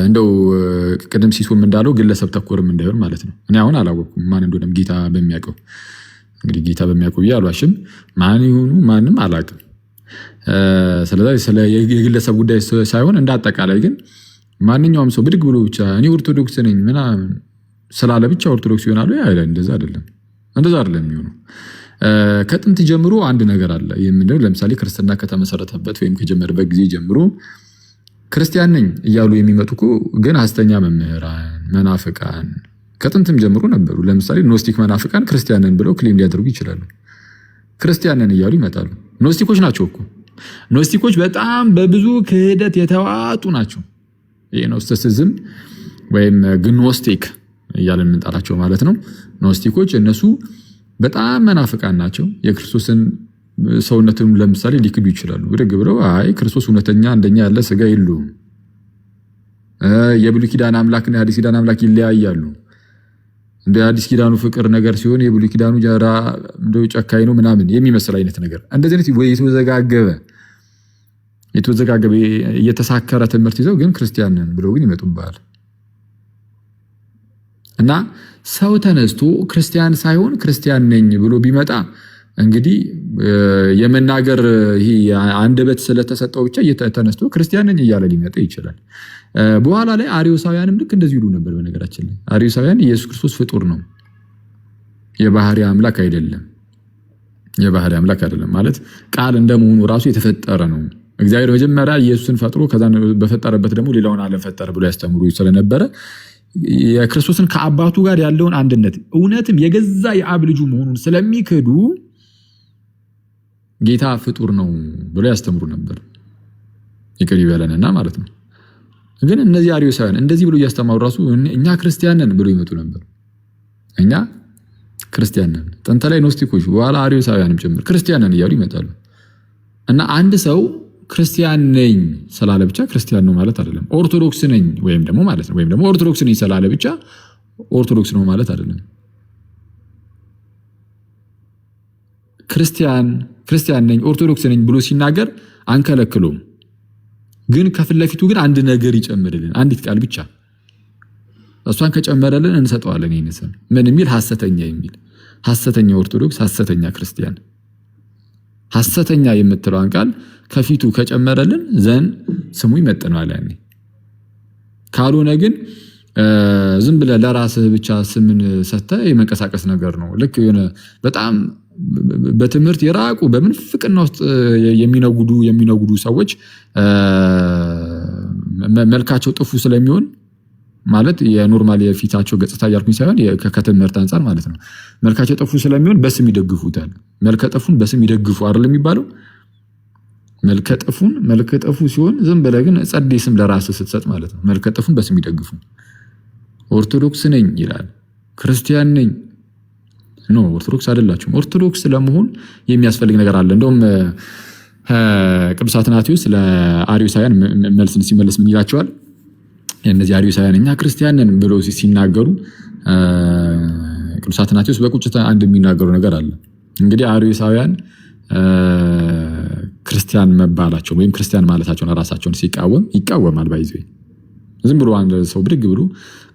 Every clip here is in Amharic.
እንደው ቅድም ሲሱም እንዳለው ግለሰብ ተኮርም እንዳይሆን ማለት ነው። እኔ አሁን አላወቅኩም ማን እንደሆነም ጌታ በሚያውቀው እንግዲህ ጌታ በሚያውቀው ብዬ አልዋሽም። ማን ይሁኑ ማንም አላውቅም። ስለዚህ ስለ የግለሰብ ጉዳይ ሳይሆን እንደ አጠቃላይ ግን ማንኛውም ሰው ብድግ ብሎ ብቻ እኔ ኦርቶዶክስ ነኝ ምናምን ስላለ ብቻ ኦርቶዶክስ ይሆናሉ አይደል? እንደዛ አይደለም የሚሆነው። ከጥንት ጀምሮ አንድ ነገር አለ የምንለው ለምሳሌ ክርስትና ከተመሰረተበት ወይም ከጀመረበት ጊዜ ጀምሮ ክርስቲያን ነኝ እያሉ የሚመጡ ግን ሐሰተኛ መምህራን መናፍቃን ከጥንትም ጀምሮ ነበሩ። ለምሳሌ ኖስቲክ መናፍቃን ክርስቲያን ነን ብለው ክሌም ሊያደርጉ ይችላሉ። ክርስቲያን ነን እያሉ ይመጣሉ። ኖስቲኮች ናቸው እኮ። ኖስቲኮች በጣም በብዙ ክህደት የተዋጡ ናቸው። የኖስቲሲዝም ወይም ግኖስቲክ እያለን የምንጠራቸው ማለት ነው። ኖስቲኮች እነሱ በጣም መናፍቃን ናቸው። የክርስቶስን ሰውነትን ለምሳሌ ሊክዱ ይችላሉ። ብድግ ብለው አይ ክርስቶስ እውነተኛ እንደኛ ያለ ስጋ የለውም፣ የብሉይ ኪዳን አምላክና የአዲስ ኪዳን አምላክ ይለያያሉ፣ እንደ አዲስ ኪዳኑ ፍቅር ነገር ሲሆን የብሉይ ኪዳኑ ጀራ እንደው ጨካኝ ነው ምናምን የሚመስል አይነት ነገር እንደዚህ አይነት የተወዘጋገበ የተሳከረ ትምህርት ይዘው ግን ክርስቲያን ነን ብለው ግን ይመጡብሃል። እና ሰው ተነስቶ ክርስቲያን ሳይሆን ክርስቲያን ነኝ ብሎ ቢመጣ እንግዲህ የመናገር ይሄ አንደበት ስለተሰጠው ብቻ ተነስቶ ክርስቲያን ነኝ እያለ ሊመጣ ይችላል። በኋላ ላይ አርዮሳውያንም ልክ እንደዚህ ይሉ ነበር። በነገራችን ላይ አርዮሳውያን ኢየሱስ ክርስቶስ ፍጡር ነው፣ የባህሪ አምላክ አይደለም። የባህሪ አምላክ አይደለም ማለት ቃል እንደመሆኑ ራሱ የተፈጠረ ነው። እግዚአብሔር መጀመሪያ ኢየሱስን ፈጥሮ ከዛ በፈጠረበት ደግሞ ሌላውን ዓለም ፈጠረ ብሎ ያስተምሩ ስለነበረ የክርስቶስን ከአባቱ ጋር ያለውን አንድነት እውነትም የገዛ የአብ ልጁ መሆኑን ስለሚክዱ ጌታ ፍጡር ነው ብሎ ያስተምሩ ነበር። ይቅር ይበለንና ማለት ነው። ግን እነዚህ አርዮሳውያን እንደዚህ ብሎ እያስተማሩ ራሱ እኛ ክርስቲያን ነን ብሎ ይመጡ ነበር። እኛ ክርስቲያን ነን። ጥንት ላይ ኖስቲኮች፣ በኋላ አርዮሳውያንም ጭምር ክርስቲያን ነን እያሉ ይመጣሉ። እና አንድ ሰው ክርስቲያን ነኝ ስላለ ብቻ ክርስቲያን ነው ማለት አይደለም። ኦርቶዶክስ ነኝ ወይም ደግሞ ማለት ነው ወይም ደግሞ ኦርቶዶክስ ነኝ ስላለ ብቻ ኦርቶዶክስ ነው ማለት አይደለም። ክርስቲያን ነኝ ኦርቶዶክስ ነኝ ብሎ ሲናገር አንከለክሎም። ግን ከፊት ለፊቱ ግን አንድ ነገር ይጨምርልን፣ አንዲት ቃል ብቻ እሷን ከጨመረልን እንሰጠዋለን። ይሄን ስም ምን የሚል ሐሰተኛ የሚል ሐሰተኛ ኦርቶዶክስ፣ ሐሰተኛ ክርስቲያን፣ ሐሰተኛ የምትለዋን ቃል ከፊቱ ከጨመረልን ዘን ስሙ ይመጥነዋል። ያኔ ካልሆነ ግን ዝም ብለህ ለራስህ ብቻ ስምን ሰጥተህ የመንቀሳቀስ ነገር ነው። ልክ የሆነ በጣም በትምህርት የራቁ በምንፍቅና ውስጥ የሚነጉዱ ሰዎች መልካቸው ጥፉ ስለሚሆን ማለት የኖርማል የፊታቸው ገጽታ እያልኩኝ ሳይሆን ከትምህርት አንጻር ማለት ነው። መልካቸው ጥፉ ስለሚሆን በስም ይደግፉታል። መልከ ጥፉን በስም ይደግፉ አይደል የሚባለው? መልከ ጥፉ ሲሆን ዝም ብለህ ግን ጸዴ ስም ለራስህ ስትሰጥ ማለት ነው። መልከ ጥፉን በስም ይደግፉ። ኦርቶዶክስ ነኝ ይላል፣ ክርስቲያን ነኝ ኖ ኦርቶዶክስ አይደላችሁም። ኦርቶዶክስ ለመሆን የሚያስፈልግ ነገር አለ። እንደውም ቅዱስ አትናቴዎስ ለአርዮሳውያን መልስን ሲመለስ ምን ይላቸዋል? እነዚህ አርዮሳውያን እኛ ክርስቲያን ነን ብለው ሲናገሩ ቅዱስ አትናቴዎስ በቁጭት አንድ የሚናገሩ ነገር አለ። እንግዲህ አርዮሳውያን ክርስቲያን መባላቸው ወይም ክርስቲያን ማለታቸውን ራሳቸውን ይቃወማል። ባይዘ ዝም ብሎ አንድ ሰው ብድግ ብሎ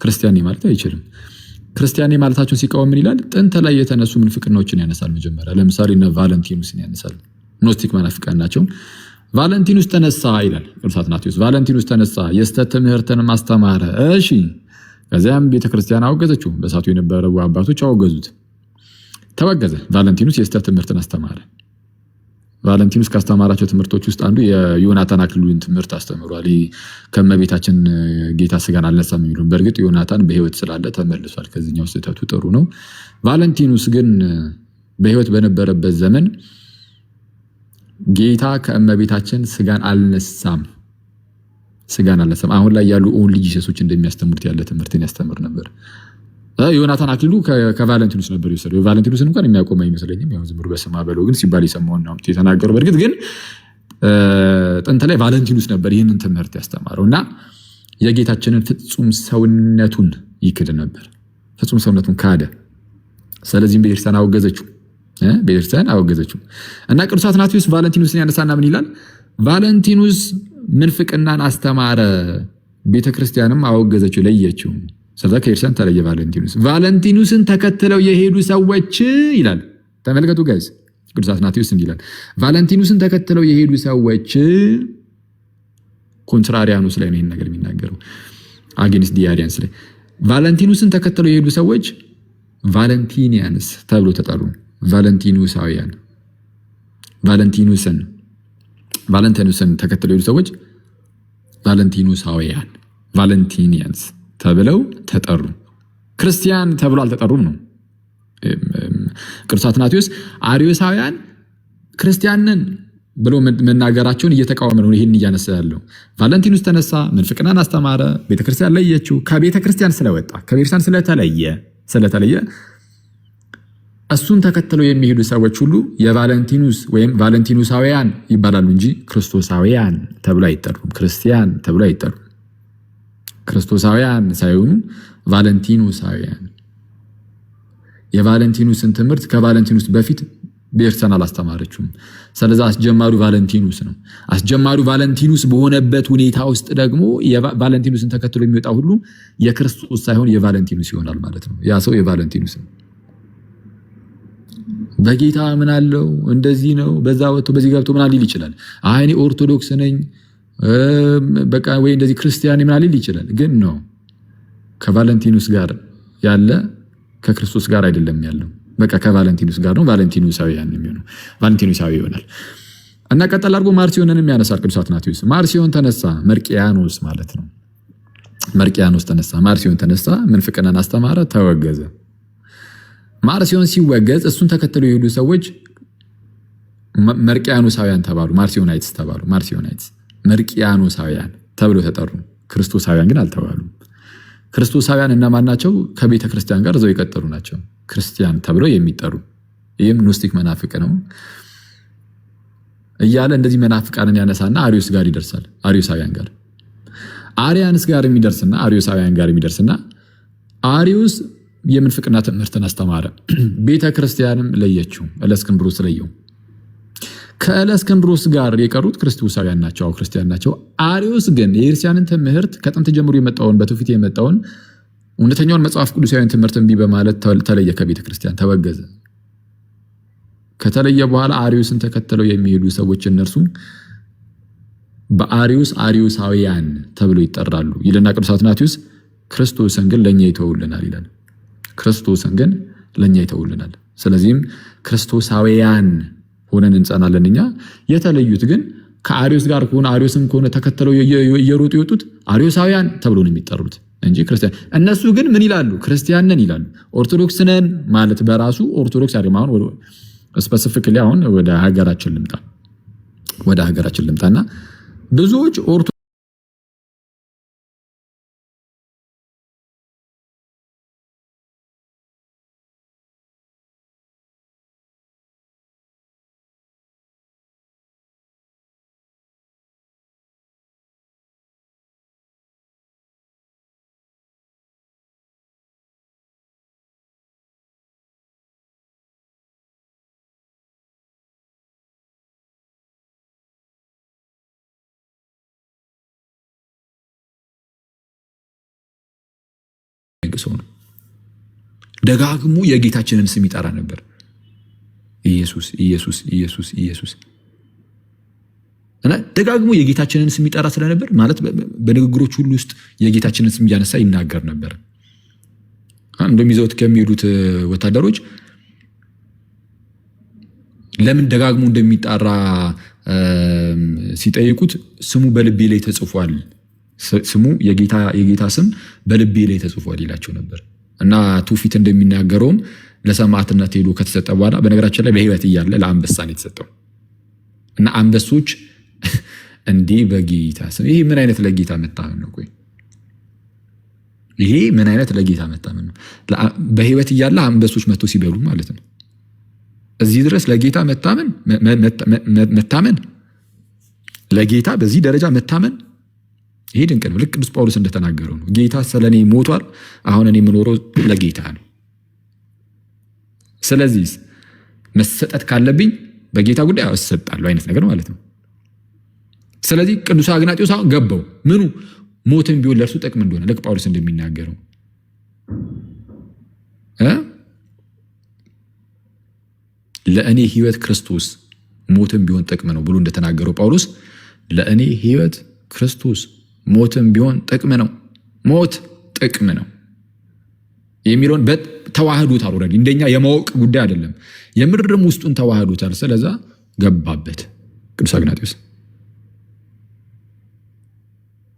ክርስቲያን ማለት አይችልም። ክርስቲያን ማለታቸውን ሲቃወም ምን ይላል? ጥንት ላይ የተነሱ ምንፍቅናዎችን ያነሳል። መጀመሪያ ለምሳሌ እነ ቫለንቲኑስን ያነሳል። ኖስቲክ መናፍቃን ናቸው። ቫለንቲኑስ ተነሳ ይላል ቅዱስ አትናቴዎስ። ቫለንቲኑስ ተነሳ የስተት ትምህርትን ማስተማረ። እሺ፣ ከዚያም ቤተክርስቲያን አወገዘችው። በሳቱ የነበረው አባቶች አወገዙት፣ ተወገዘ። ቫለንቲኑስ የስተት ትምህርትን አስተማረ። ቫለንቲኑስ ካስተማራቸው ትምህርቶች ውስጥ አንዱ የዮናታን አክሊሉን ትምህርት አስተምሯል። ከመቤታችን ጌታ ስጋን አልነሳም የሚሉን። በእርግጥ ዮናታን በህይወት ስላለ ተመልሷል። ከዚህኛው ስህተቱ ጥሩ ነው። ቫለንቲኑስ ግን በህይወት በነበረበት ዘመን ጌታ ከእመቤታችን ስጋን አልነሳም። አሁን ላይ ያሉ ኦንሊ ጂሰሶች እንደሚያስተምሩት ያለ ትምህርትን ያስተምር ነበር። ዮናታን አክሊሉ ከቫለንቲኑስ ነበር የወሰደው። ቫለንቲኑስን እንኳን የሚያቆም አይመስለኝም። ያው ዝም ብሎ በስማ በለው ግን ሲባል የሰማውን ነው የተናገረው። በእርግጥ ግን ጥንት ላይ ቫለንቲኑስ ነበር ይህንን ትምህርት ያስተማረው እና የጌታችንን ፍጹም ሰውነቱን ይክድ ነበር። ፍጹም ሰውነቱን ካደ። ስለዚህም ቤተክርስቲያን አወገዘችው እና ቅዱስ አትናቴዎስ ቫለንቲኑስን ያነሳና ምን ይላል? ቫለንቲኑስ ምንፍቅናን አስተማረ፣ ቤተክርስቲያንም አወገዘችው፣ ለየችው። ስለዚህ ከኤርሳን ተለየ ቫለንቲኑስን ተከትለው የሄዱ ሰዎች ይላል። ተመልከቱ ጋይስ፣ ቅዱስ አትናቴዎስ እንዲህ ይላል፣ ቫለንቲኑስን ተከትለው የሄዱ ሰዎች ኮንትራሪያኑስ ላይ ነው ይሄን ነገር የሚናገረው፣ አጌንስት ዲያሪያንስ ላይ። ቫለንቲኑስን ተከትለው የሄዱ ሰዎች ቫለንቲኒያንስ ተብሎ ተጠሩ። ቫለንቲኑሳውያን ቫለንቲኑስን ተከትለው የሄዱ ሰዎች ቫለንቲኑሳውያን ቫለንቲኒያንስ ተብለው ተጠሩ። ክርስቲያን ተብሎ አልተጠሩም ነው። ቅዱስ አትናቴዎስ አርዮሳውያን ክርስቲያንን ብሎ መናገራቸውን እየተቃወመ ነው ይሄን እያነሳ ያለው። ቫለንቲኑስ ተነሳ፣ ምንፍቅናን አስተማረ፣ ቤተክርስቲያን ለየችው። ከቤተክርስቲያን ስለወጣ ከቤተክርስቲያን ስለተለየ እሱን ተከትለው የሚሄዱ ሰዎች ሁሉ የቫለንቲኑስ ወይም ቫለንቲኑሳውያን ይባላሉ እንጂ ክርስቶሳውያን ተብሎ አይጠሩም። ክርስቲያን ተብሎ አይጠሩም። ክርስቶሳውያን ሳይሆኑ ቫለንቲኑሳውያን። የቫለንቲኑስን ትምህርት ከቫለንቲኑስ በፊት ቤተክርስቲያን አላስተማረችውም። ስለዚህ አስጀማሪው ቫለንቲኑስ ነው። አስጀማሪው ቫለንቲኑስ በሆነበት ሁኔታ ውስጥ ደግሞ ቫለንቲኑስን ተከትሎ የሚወጣ ሁሉ የክርስቶስ ሳይሆን የቫለንቲኑስ ይሆናል ማለት ነው። ያ ሰው የቫለንቲኑስ ነው። በጌታ ምን አለው እንደዚህ ነው በዛ ወጥቶ በዚህ ገብቶ ምን ሊል ይችላል። አይ እኔ ኦርቶዶክስ ነኝ በቃ ወይ እንደዚህ ክርስቲያን ምን ሊል ይችላል። ግን ነው ከቫለንቲኑስ ጋር ያለ ከክርስቶስ ጋር አይደለም ያለው። በቃ ከቫለንቲኑስ ጋር ነው። ቫለንቲኑሳውያን የሚሆነው ቫለንቲኑሳዊ ይሆናል። እና ቀጠል አድርጎ ማርሲዮንንም ያነሳል ቅዱስ አትናቴዎስ። ማርሲዮን ተነሳ፣ መርቂያኖስ ማለት ነው። መርቂያኖስ ተነሳ፣ ማርሲዮን ተነሳ፣ ምንፍቅናን አስተማረ፣ ተወገዘ። ማርሲዮን ሲወገዝ እሱን ተከትለው የሄዱ ሰዎች መርቂያኖሳውያን ተባሉ፣ ማርሲዮናይትስ ተባሉ። ማርሲዮናይትስ መርቂያኖሳውያን ተብሎ ተጠሩ። ክርስቶሳውያን ግን አልተባሉም። ክርስቶሳውያን እነማን ናቸው? ከቤተ ክርስቲያን ጋር እዛው የቀጠሉ ናቸው፣ ክርስቲያን ተብለው የሚጠሩ። ይህም ኖስቲክ መናፍቅ ነው እያለ እንደዚህ መናፍቃንን ያነሳና አሪዮስ ጋር ይደርሳል። አሪዮሳውያን ጋር አሪያንስ ጋር የሚደርስና አሪዮሳውያን ጋር የሚደርስና አሪዮስ የምንፍቅና ትምህርትን አስተማረ፣ ቤተ ክርስቲያንም ለየችው፣ እለእስክንድሮስ ለየው። ከእለእስክንድሮስ ጋር የቀሩት ክርስቶሳውያን ናቸው፣ ክርስቲያን ናቸው። አሪዮስ ግን የክርስቲያንን ትምህርት ከጥንት ጀምሮ የመጣውን በትውፊት የመጣውን እውነተኛውን መጽሐፍ ቅዱሳዊን ትምህርት እምቢ በማለት ተለየ፣ ከቤተ ክርስቲያን ተወገዘ። ከተለየ በኋላ አሪዮስን ተከትለው የሚሄዱ ሰዎች እነርሱ በአሪዮስ አሪዮሳውያን ተብሎ ይጠራሉ ይልና ቅዱስ አትናቴዎስ ክርስቶስን ግን ለኛ ይተውልናል ይላል። ክርስቶስን ግን ለኛ ይተውልናል። ስለዚህም ክርስቶሳውያን ሆነን እንጸናለን እኛ። የተለዩት ግን ከአሪዮስ ጋር ከሆነ አሪዮስን ከሆነ ተከትለው እየሮጡ የወጡት አሪዮሳውያን ተብሎ ነው የሚጠሩት እንጂ ክርስቲያን። እነሱ ግን ምን ይላሉ? ክርስቲያን ነን ይላሉ። ኦርቶዶክስ ነን ማለት በራሱ ኦርቶዶክስ አይደለም። አሁን ስፔሲፊካሊ አሁን ወደ ሀገራችን ልምጣና ብዙዎች ሰው ነው። ደጋግሞ የጌታችንን ስም ይጠራ ነበር። ኢየሱስ ኢየሱስ ኢየሱስ ኢየሱስ እና ደጋግሞ የጌታችንን ስም ይጠራ ስለነበር ማለት በንግግሮች ሁሉ ውስጥ የጌታችንን ስም እያነሳ ይናገር ነበር። እንደሚዘውት ከሚሄዱት ወታደሮች ለምን ደጋግሞ እንደሚጠራ ሲጠይቁት ስሙ በልቤ ላይ ተጽፏል፣ ስሙ የጌታ ስም በልቤ ላይ ተጽፏል ይላቸው ነበር። እና ትውፊት እንደሚናገረውም ለሰማዕትነት ሄዶ ከተሰጠ በኋላ በነገራችን ላይ በሕይወት እያለ ለአንበሳ ነው የተሰጠው። እና አንበሶች እንዲህ በጌታ ስም ይሄ ምን አይነት ለጌታ መታመን ነው? ቆይ ይሄ ምን አይነት ለጌታ መታመን ነው? በሕይወት እያለ አንበሶች መጥተው ሲበሉ ማለት ነው። እዚህ ድረስ ለጌታ መታመን ለጌታ በዚህ ደረጃ መታመን ይሄ ድንቅ ነው። ልክ ቅዱስ ጳውሎስ እንደተናገረው ነው። ጌታ ስለኔ ሞቷል፣ አሁን እኔ የምኖረው ለጌታ ነው። ስለዚህ መሰጠት ካለብኝ በጌታ ጉዳይ እሰጣለሁ አይነት ነገር ማለት ነው። ስለዚህ ቅዱስ አግናጢዮስ ገባው ምኑ ሞትን ቢሆን ለእርሱ ጥቅም እንደሆነ ልክ ጳውሎስ እንደሚናገረው ለእኔ ሕይወት ክርስቶስ ሞትን ቢሆን ጥቅም ነው ብሎ እንደተናገረው ጳውሎስ ለእኔ ሕይወት ክርስቶስ ሞትን ቢሆን ጥቅም ነው፣ ሞት ጥቅም ነው የሚለውን ተዋህዶታል። ኦልሬዲ እንደኛ የማወቅ ጉዳይ አይደለም፣ የምርም ውስጡን ተዋህዶታል። ስለዛ ገባበት ቅዱስ አግናጢዮስ።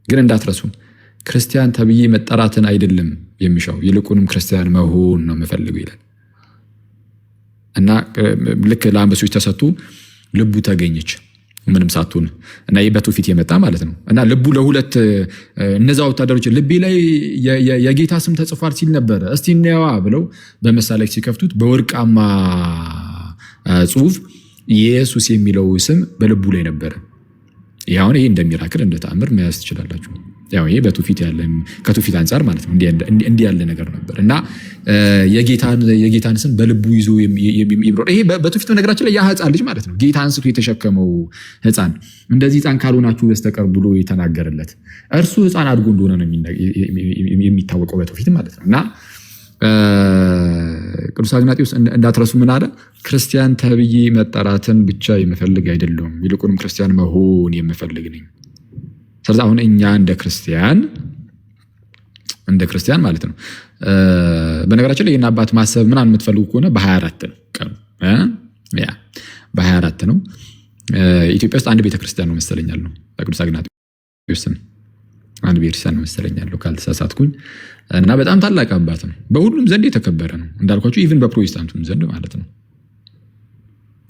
ግን እንዳትረሱ ክርስቲያን ተብዬ መጠራትን አይደለም የሚሻው ይልቁንም ክርስቲያን መሆን ነው የምፈልገው ይላል እና ልክ ለአንበሶች ተሰጡ ልቡ ተገኘች ምንም ሳትሆን እና በትውፊት የመጣ ማለት ነው። እና ልቡ ለሁለት እነዛ ወታደሮች ልቤ ላይ የጌታ ስም ተጽፏል ሲል ነበረ እስቲ እንየዋ ብለው በመሳለክ ሲከፍቱት በወርቃማ ጽሑፍ ኢየሱስ የሚለው ስም በልቡ ላይ ነበረ። ያው ይሄ እንደሚራክል እንደተአምር መያዝ ትችላላችሁ። ያው ይሄ በትውፊት ያለ ከትውፊት አንፃር ማለት ነው እንዲህ ያለ ነገር ነበር እና የጌታን ስም በልቡ ይዞ የሚብረር ይሄ በትውፊት ነገራችን ላይ ያ ሕፃን ልጅ ማለት ነው ጌታ አንስቶ የተሸከመው ሕፃን እንደዚህ ሕፃን ካልሆናችሁ በስተቀር ብሎ የተናገረለት እርሱ ሕፃን አድጎ እንደሆነ ነው የሚታወቀው በትውፊት ማለት ነው። እና ቅዱስ አግናጢዮስ እንዳትረሱ ምን አለ? ክርስቲያን ተብዬ መጠራትን ብቻ የምፈልግ አይደለም ይልቁንም ክርስቲያን መሆን የምፈልግ ነኝ። ስለዚህ አሁን እኛ እንደ ክርስቲያን ማለት ነው በነገራችን ላይ የእና አባት ማሰብ ምናምን የምትፈልጉ ከሆነ በ24 ነው ቀኑ በ24 ነው። ኢትዮጵያ ውስጥ አንድ ቤተክርስቲያን ነው መሰለኛል ነው ቅዱስ አግናጢዮስ አንድ ቤተክርስቲያን ነው መሰለኛል ካልተሳሳትኩኝ። እና በጣም ታላቅ አባት ነው፣ በሁሉም ዘንድ የተከበረ ነው እንዳልኳችሁ ኢቭን በፕሮቴስታንቱም ዘንድ ማለት ነው።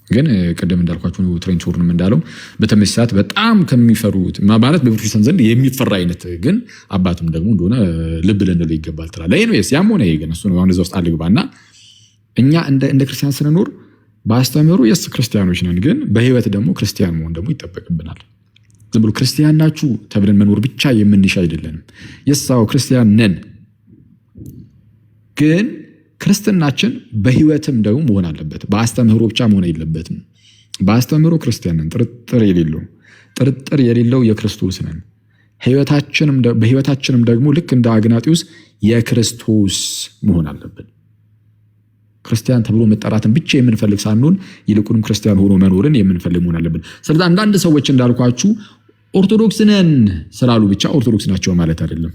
ግን ቅድም እንዳልኳችሁ ትሬንች ሆርንም እንዳለው በተመሳሳይ ሰዓት በጣም ከሚፈሩት ማለት በፕሮቴስታንት ዘንድ የሚፈራ አይነት ግን አባቱም ደግሞ እንደሆነ ልብ ልንለው ይገባል ትላለህ። ይሄ ነው ያም ሆነ ይሄ ግን እሱ ነው አሁን እዛ ውስጥ አልገባና እኛ እንደ ክርስቲያን ስንኖር በአስተምህሮ ክርስቲያኖች ነን፣ ግን በህይወት ደግሞ ክርስቲያን መሆን ደግሞ ይጠበቅብናል። ዝም ብሎ ክርስቲያን ናችሁ ተብለን መኖር ብቻ የምንሻ አይደለንም። የሳው ክርስቲያን ነን፣ ግን ክርስትናችን በህይወትም ደግሞ መሆን አለበት። በአስተምህሮ ብቻ መሆን የለበትም። በአስተምህሮ ክርስቲያን ነን፣ ጥርጥር የሌለው የክርስቶስ ነን። በህይወታችንም ደግሞ ልክ እንደ አግናጢዮስ የክርስቶስ መሆን አለብን። ክርስቲያን ተብሎ መጠራትን ብቻ የምንፈልግ ሳንሆን ይልቁንም ክርስቲያን ሆኖ መኖርን የምንፈልግ መሆን አለብን። ስለዚህ አንዳንድ ሰዎች እንዳልኳችሁ ኦርቶዶክስ ነን ስላሉ ብቻ ኦርቶዶክስ ናቸው ማለት አይደለም።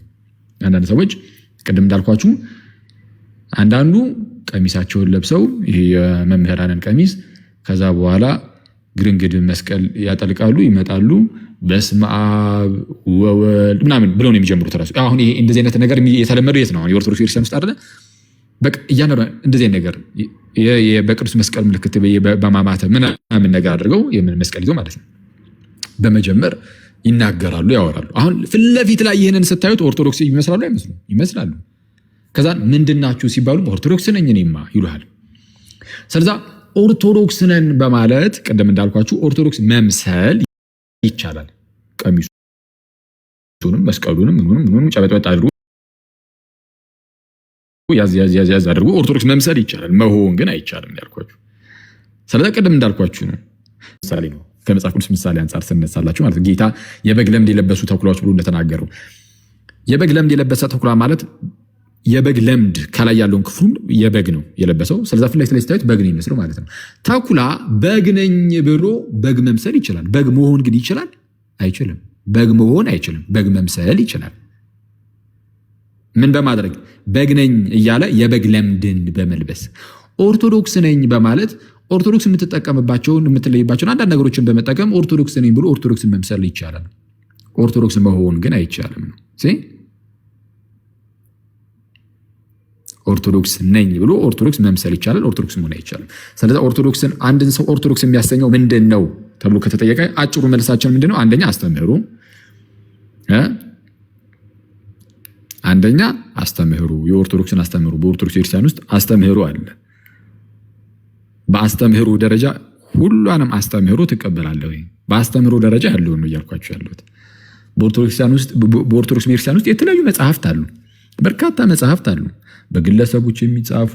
አንዳንድ ሰዎች ቅድም እንዳልኳችሁ አንዳንዱ ቀሚሳቸውን ለብሰው ይሄ የመምህራንን ቀሚስ ከዛ በኋላ ግርንግድ መስቀል ያጠልቃሉ፣ ይመጣሉ፣ በስመ አብ ወወልድ ምናምን ብለው ነው የሚጀምሩት። ራሱ አሁን ይሄ እንደዚህ አይነት ነገር የተለመደው የት ነው? አሁን የኦርቶዶክስ ቤተክርስቲያን ውስጥ አይደለ? በቃ እያንዳንዱ እንደዚህ አይነት ነገር በቅዱስ መስቀል ምልክት በማማተብ ምናምን ነገር አድርገው የምን መስቀል ይዞ ማለት ነው በመጀመር ይናገራሉ፣ ያወራሉ። አሁን ፊት ለፊት ላይ ይህንን ስታዩት ኦርቶዶክስ ይመስላሉ አይመስሉም? ይመስላሉ። ከዛ ምንድናችሁ ሲባሉ ኦርቶዶክስ ነኝ እኔማ ይሉሃል። ስለዚህ ኦርቶዶክስ ነን በማለት ቅድም እንዳልኳችሁ ኦርቶዶክስ መምሰል ይቻላል። ቀሚሱንም መስቀሉንም ምኑንም ጨበጥ አድርጎ ያዝ አድርጎ ኦርቶዶክስ መምሰል ይቻላል፣ መሆን ግን አይቻልም ያልኳችሁ። ስለዚህ ቅድም እንዳልኳችሁ ነው። ምሳሌ ነው ከመጽሐፍ ቅዱስ ምሳሌ አንፃር ስንነሳላችሁ ማለት ጌታ የበግ ለምድ የለበሱ ተኩላዎች ብሎ እንደተናገሩ የበግ ለምድ የለበሰ ተኩላ ማለት የበግ ለምድ ከላይ ያለውን ክፍሉን የበግ ነው የለበሰው። ስለዚህ ፊት ላይ ስታዩት በግ ነው የሚመስለው ማለት ነው። ተኩላ በግ ነኝ ብሎ በግ መምሰል ይችላል። በግ መሆን ግን ይችላል? አይችልም። በግ መሆን አይችልም። በግ መምሰል ይችላል። ምን በማድረግ? በግ ነኝ እያለ የበግ ለምድን በመልበስ። ኦርቶዶክስ ነኝ በማለት ኦርቶዶክስ የምትጠቀምባቸውን የምትለይባቸውን አንዳንድ ነገሮችን በመጠቀም ኦርቶዶክስ ነኝ ብሎ ኦርቶዶክስን መምሰል ይቻላል። ኦርቶዶክስ መሆን ግን አይቻልም ነው። ኦርቶዶክስ ነኝ ብሎ ኦርቶዶክስ መምሰል ይቻላል፣ ኦርቶዶክስ መሆን አይቻልም። ስለዚህ ኦርቶዶክስን አንድን ሰው ኦርቶዶክስ የሚያሰኘው ምንድን ነው ተብሎ ከተጠየቀ አጭሩ መልሳችን ምንድን ነው? አንደኛ አስተምህሮ፣ የኦርቶዶክስን አስተምህሮ። በኦርቶዶክስ ቤተክርስቲያን ውስጥ አስተምህሮ አለ። በአስተምህሮ ደረጃ ሁሉንም አስተምህሮ ትቀበላለህ። በአስተምህሮ ደረጃ ያለው ነው እያልኳችሁ ያለሁት። በኦርቶዶክስ ቤተክርስቲያን ውስጥ የተለያዩ መጽሐፍት አሉ፣ በርካታ መጽሐፍት አሉ። በግለሰቦች የሚጻፉ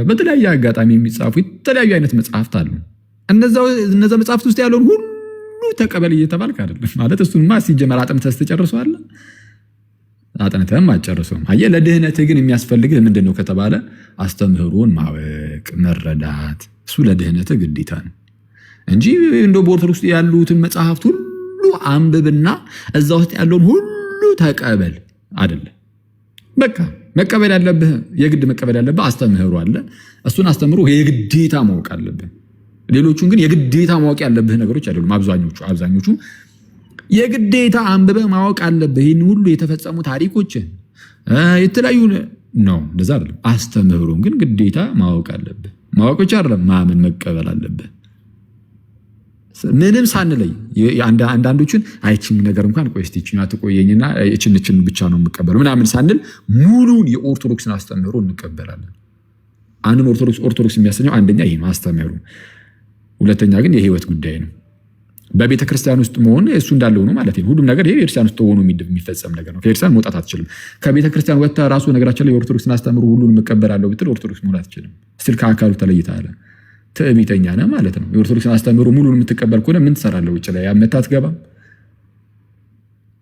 በተለያየ አጋጣሚ የሚጻፉ የተለያዩ አይነት መጽሐፍት አሉ። እነዛ መጽሐፍት ውስጥ ያለውን ተቀበል እየተባልክ አይደለም ማለት። እሱንማ ሲጀመር አጥንተህ ትጨርሰዋለህ? አጥንተህም አትጨርሰውም። አየህ፣ ለድህነትህ ግን የሚያስፈልግህ ምንድን ነው ከተባለ አስተምህሮን ማወቅ መረዳት፣ እሱ ለድህነትህ ግዴታ ነው እንጂ እንደ በኦርቶዶክስ ያሉትን መጽሐፍት ሁሉ አንብብና እዛ ውስጥ ያለውን ሁሉ ተቀበል አይደለም። በቃ መቀበል ያለብህ የግድ መቀበል ያለብህ አስተምህሮ አለ። እሱን አስተምህሮ የግዴታ ማወቅ አለብህ። ሌሎቹን ግን የግዴታ ማወቅ ያለብህ ነገሮች አይደሉም። አብዛኞቹ የግዴታ አንብበህ ማወቅ አለብህ። ይህን ሁሉ የተፈጸሙ ታሪኮችን የተለያዩ ነው፣ እንደዛ አይደለም። አስተምህሮን ግን ግዴታ ማወቅ አለብህ። ማወቅ ብቻ አይደለም፣ ማመን መቀበል አለብህ። ምንም ሳንለይ አንዳንዶችን አይቺን ነገር እንኳን ቆይ እስቲ እቺን አትቆየኝና እቺን ብቻ ነው የምቀበለው ምናምን ሳንል ሙሉን የኦርቶዶክስን አስተምህሮ እንቀበላለን። አንዱን ኦርቶዶክስ የሚያሰኘው አንደኛ ይሄ ነው አስተምህሮ፣ ሁለተኛ ግን የህይወት ጉዳይ ነው። በቤተ ክርስቲያን ውስጥ መሆን እሱ እንዳለው ነው ማለት ነው። ሁሉም ነገር የቤተክርስቲያን ውስጥ ሆኖ የሚፈጸም ነገር ነው። ከቤተክርስቲያን መውጣት አትችልም። ከቤተ ክርስቲያን ወጥተህ ራሱ ነገራችን ላይ የኦርቶዶክስን አስተምህሮ ሁሉን እቀበላለሁ ብትል ኦርቶዶክስ መሆን አትችልም። ስል ከአካሉ ተለይተሃል፣ ትዕቢተኛ ነህ ማለት ነው። የኦርቶዶክስን አስተምህሮ ሙሉን የምትቀበል ከሆነ ምን ትሰራለህ? ውጭ ላይ መተህ አትገባም፣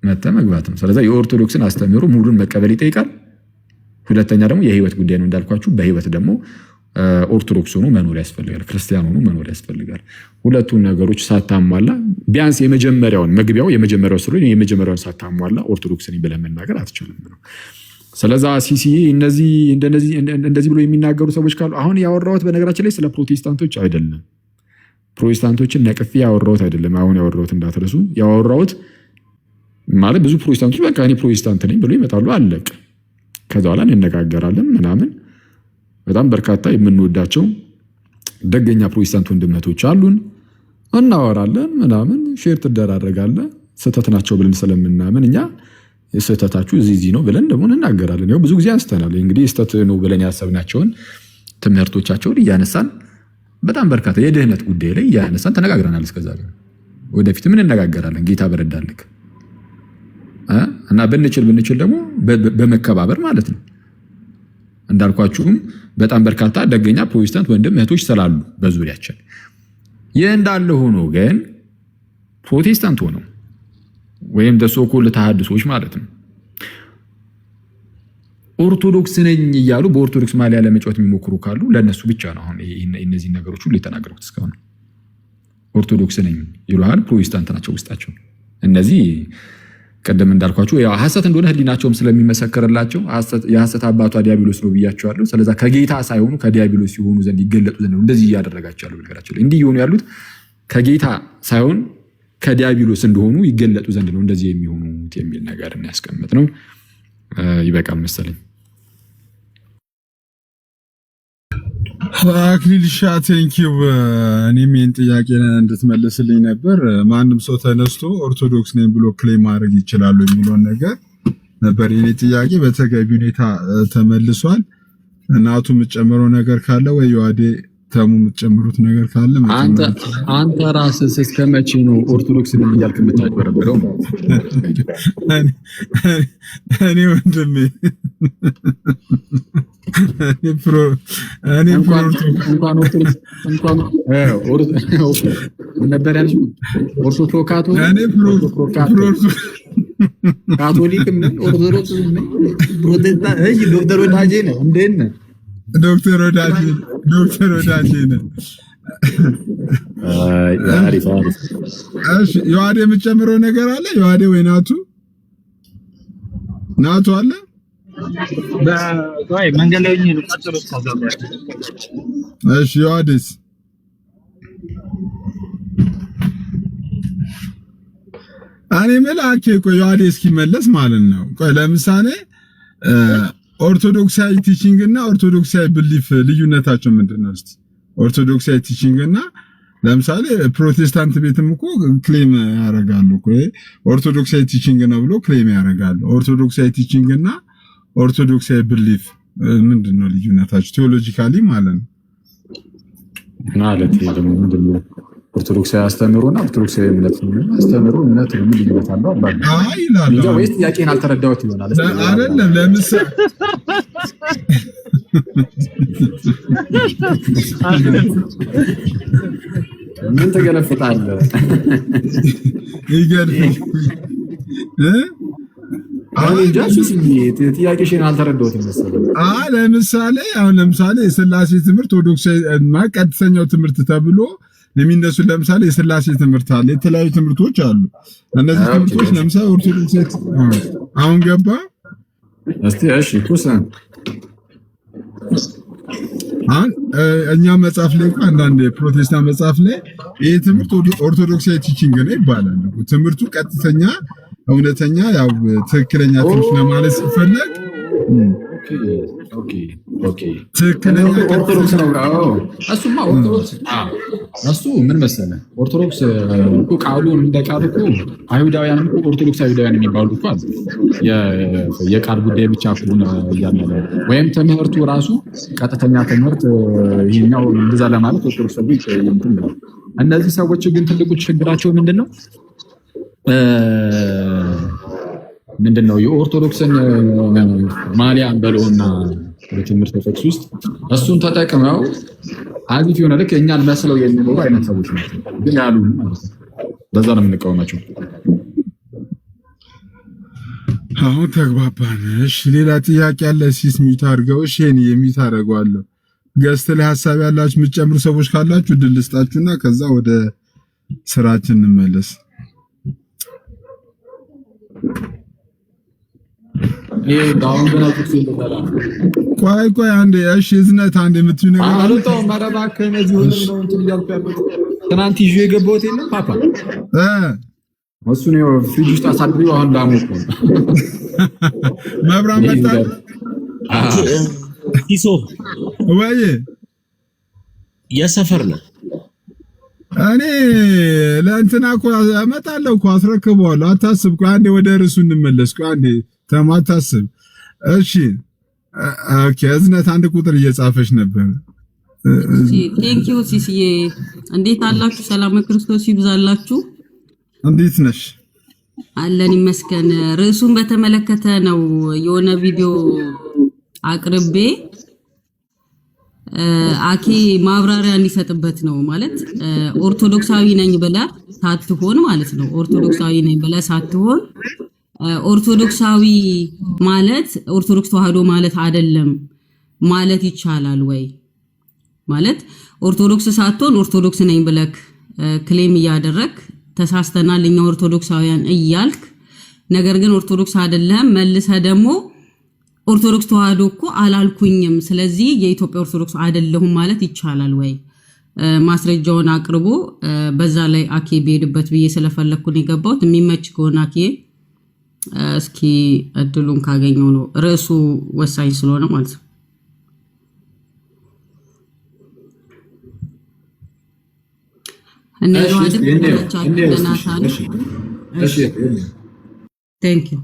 መተህ መግባትም። ስለዚህ የኦርቶዶክስን አስተምህሮ ሙሉን መቀበል ይጠይቃል። ሁለተኛ ደግሞ የህይወት ጉዳይ ነው እንዳልኳችሁ። በህይወት ደግሞ ኦርቶዶክስ ሆኖ መኖር ያስፈልጋል፣ ክርስቲያን ሆኖ መኖር ያስፈልጋል። ሁለቱን ነገሮች ሳታሟላ ቢያንስ የመጀመሪያው ስለሆነ የመጀመሪያውን ሳታሟላ ኦርቶዶክስን ብለህ መናገር አትችልም ነው። ስለዛ ሲሲ እንደዚህ ብሎ የሚናገሩ ሰዎች ካሉ አሁን ያወራሁት በነገራችን ላይ ስለ ፕሮቴስታንቶች አይደለም። ፕሮቴስታንቶችን ነቅፌ ያወራሁት አይደለም። አሁን ያወራሁት እንዳትረሱ። ያወራሁት ማለት ብዙ ፕሮቴስታንቶች በቃ እኔ ፕሮቴስታንት ነኝ ብሎ ይመጣሉ፣ አለቅ። ከዛ በኋላ እንነጋገራለን ምናምን። በጣም በርካታ የምንወዳቸው ደገኛ ፕሮቴስታንት ወንድምነቶች አሉን፣ እናወራለን ምናምን፣ ሼር ትደራረጋለን። ስህተት ናቸው ብለን ስለምናምን እኛ ስህተታችሁ እዚህ ነው ብለን ደግሞ እንናገራለን። ያው ብዙ ጊዜ አንስተናል። እንግዲህ ስህተት ነው ብለን ያሰብናቸውን ትምህርቶቻቸውን እያነሳን በጣም በርካታ የድህነት ጉዳይ ላይ እያነሳን ተነጋግረናል። እስከዛሬ ወደፊትም እንነጋገራለን ጌታ በረዳልክ እና ብንችል ደግሞ በመከባበር ማለት ነው። እንዳልኳችሁም በጣም በርካታ ደገኛ ፕሮቴስታንት ወንድም እህቶች ስላሉ በዙሪያችን። ይህ እንዳለ ሆኖ ግን ፕሮቴስታንት ሆነው ወይም ደሶኮል ተሐድሶች ማለት ነው ኦርቶዶክስ ነኝ እያሉ በኦርቶዶክስ ማሊያ ለመጫወት የሚሞክሩ ካሉ ለነሱ ብቻ ነው አሁን እነዚህ ነገሮች ሁሉ የተናገርኩት። እስካሁን ኦርቶዶክስ ነኝ ይሉሃል፣ ፕሮቴስታንት ናቸው ውስጣቸው። እነዚህ ቀደም እንዳልኳችሁ ያው ሐሰት እንደሆነ ህሊናቸውም ስለሚመሰከርላቸው የሐሰት አባቷ ዲያብሎስ ነው ብያቸዋለሁ። ስለዚህ ከጌታ ሳይሆኑ ከዲያብሎስ ሲሆኑ ዘንድ ይገለጡ ዘንድ እንደዚህ እያደረጋቸው ያለው ነገራቸው እንዲህ ይሆኑ ያሉት ከጌታ ሳይሆን ከዲያብሎስ እንደሆኑ ይገለጡ ዘንድ ነው እንደዚህ የሚሆኑት የሚል ነገር እናያስቀምጥ ነው። ይበቃል መሰለኝ። አክሊል ሻ ቴንኪው። እኔም ይህን ጥያቄ እንድትመልስልኝ ነበር። ማንም ሰው ተነስቶ ኦርቶዶክስ ነኝ ብሎ ክሌም ማድረግ ይችላሉ የሚለውን ነገር ነበር የኔ ጥያቄ። በተገቢ ሁኔታ ተመልሷል። እናቱ የምትጨምረው ነገር ካለ ወይ ዮሐዴ ተሙ የምትጨምሩት ነገር ካለ አንተ ራስህ እስከ መቼ ነው ኦርቶዶክስ ነኝ እያልክ የምታጭበረብረው? እኔ ወንድሜ ነበር ያልሽው ኦርቶፕሮካቶ ካቶሊክም ነኝ ኦርቶዶክስም ነኝ ፕሮቴስታንት። እሺ ዶክተር ወዳጄ ነህ እንዴት ነህ? ዶክተር ወዳጄ ነህ። እሺ ዮሐዴ የምትጨምረው ነገር አለ? ዮሐዴ ወይ ናቱ አለ? መንገድ ላይ ነው። እሺ ዮሐዴስ? እኔ መልአኬ ቆይ ዮሐዴ እስኪመለስ ማለት ነው። ቆይ ለምሳሌ ኦርቶዶክሳዊ ቲቺንግ እና ኦርቶዶክሳዊ ብሊፍ ልዩነታቸው ምንድነው? እስቲ ኦርቶዶክሳዊ ቲቺንግ እና ለምሳሌ ፕሮቴስታንት ቤትም እኮ ክሌም ያደርጋሉ እኮ ኦርቶዶክሳዊ ቲቺንግ ነው ብሎ ክሌም ያደርጋሉ። ኦርቶዶክሳዊ ቲቺንግ እና ኦርቶዶክሳዊ ብሊፍ ምንድነው ልዩነታቸው ቴዎሎጂካሊ ማለት ነው? ማለት ደግሞ ምንድነው ኦርቶዶክሳዊ አስተምህሮና ኦርቶዶክሳዊ እምነት ነው። አስተምህሮ እምነት ምን ልዩነት አለው? አይ ይላል። ወይስ ጥያቄን አልተረዳሁት ይሆናል? አይደለም ለምሳሌ ምን ተገለፍጣለህ? ይገርም ጥያቄሽን አልተረዳሁትም መሰለኝ። ለምሳሌ የሥላሴ ትምህርት ኦርቶዶክሳዊ እና ቀጥተኛው ትምህርት ተብሎ የሚነሱ ለምሳሌ የሥላሴ ትምህርት አለ፣ የተለያዩ ትምህርቶች አሉ። እነዚህ ትምህርቶች ለምሳሌ ኦርቶዶክስ አሁን ገባ እስቲ እሺ ኩሳ እኛ መጽሐፍ ላይ አንዳንድ የፕሮቴስታንት መጽሐፍ ላይ ይሄ ትምህርት ኦርቶዶክሳዊ ቲቺንግ ነው ይባላል። ትምህርቱ ቀጥተኛ እውነተኛ ያው ትክክለኛ ትምህርት ነው ማለት ሲፈለግ ትክክለኛ ኦርቶዶክስ ነው። እሱማ ኦርቶዶክስ እሱ ምን መሰለህ ኦርቶዶክስ ቃሉ እንደ ቃሉ እኮ አይሁዳውያን እኮ ኦርቶዶክስ አይሁዳውያን የሚባሉ እኮ አሉ። የቃል ጉዳይ ብቻ ከሆነ እያለ ወይም ትምህርቱ ራሱ ቀጥተኛ ትምህርት ይሄኛው እንደዛ ለማለት ኦርቶዶክስ ሰዎች እንትን ነው። እነዚህ ሰዎች ግን ትልቁ ችግራቸው ምንድነው? ምንድነው የኦርቶዶክስን ማሊያን በለውና በትምህርት ጥቅስ ውስጥ እሱን ተጠቅመው አግት የሆነ ልክ እኛን መስለው የሚኖሩ አይነት ሰዎች ናቸው። ግን ያሉ ማለት ነው። በዛ ነው የምንቃወማቸው። አሁን ተግባባን። እሺ ሌላ ጥያቄ ያለ ሲስ ሚት አድርገው። እሺ እኔ የሚት አደርገዋለሁ። ገስት ላይ ሐሳብ ያላችሁ የምትጨምሩ ሰዎች ካላችሁ ድል ልስጣችሁና ከዛ ወደ ስራችን እንመለስ። ዳውን በላችሁ ሲልታላ ቆይ አንዴ እሺ እዝነት አንዴ የምትዩ ነገር አልወጣው ማረባከ እነዚህ ሁሉ ነው እንትን እያልኩ ያሉት ትናንት ይዤ የገባሁት የለም ፓፓ እሱ ነው ፍሪጅ ውስጥ አሳድሪው አሁን ላሞቁ መብራት መጣ ቲሶ ወይ የሰፈር ነው እኔ ለእንትና እኮ አመጣለሁ እኮ አስረክበዋለሁ። አታስብ። ቆይ አንዴ ወደ ርዕሱ እንመለስ። ቆይ አንዴ ተማታስብ። እሺ ኦኬ። እዝነት አንድ ቁጥር እየጻፈች ነበር። ቴንኪው ሲሲዬ፣ እንዴት አላችሁ? ሰላም ክርስቶስ ይብዛላችሁ። እንዴት ነሽ? አለን ይመስገን። ርዕሱን በተመለከተ ነው የሆነ ቪዲዮ አቅርቤ አኬ ማብራሪያ እንዲሰጥበት ነው። ማለት ኦርቶዶክሳዊ ነኝ ብለህ ሳትሆን ማለት ነው። ኦርቶዶክሳዊ ነኝ ብለህ ሳትሆን ኦርቶዶክሳዊ ማለት ኦርቶዶክስ ተዋህዶ ማለት አይደለም ማለት ይቻላል ወይ? ማለት ኦርቶዶክስ ሳትሆን ኦርቶዶክስ ነኝ ብለህ ክሌም እያደረክ ተሳስተናል እኛ ኦርቶዶክሳውያን እያልክ ነገር ግን ኦርቶዶክስ አይደለም መልሰህ ደግሞ ኦርቶዶክስ ተዋህዶ እኮ አላልኩኝም ስለዚህ የኢትዮጵያ ኦርቶዶክስ አይደለሁም ማለት ይቻላል ወይ? ማስረጃውን አቅርቦ በዛ ላይ አኬ ቢሄድበት ብዬ ስለፈለኩ ነው የገባሁት። የሚመች ከሆነ አኬ እስኪ እድሉን ካገኘው ነው ርዕሱ ወሳኝ ስለሆነ ማለት ነው። እነዚህ Thank you.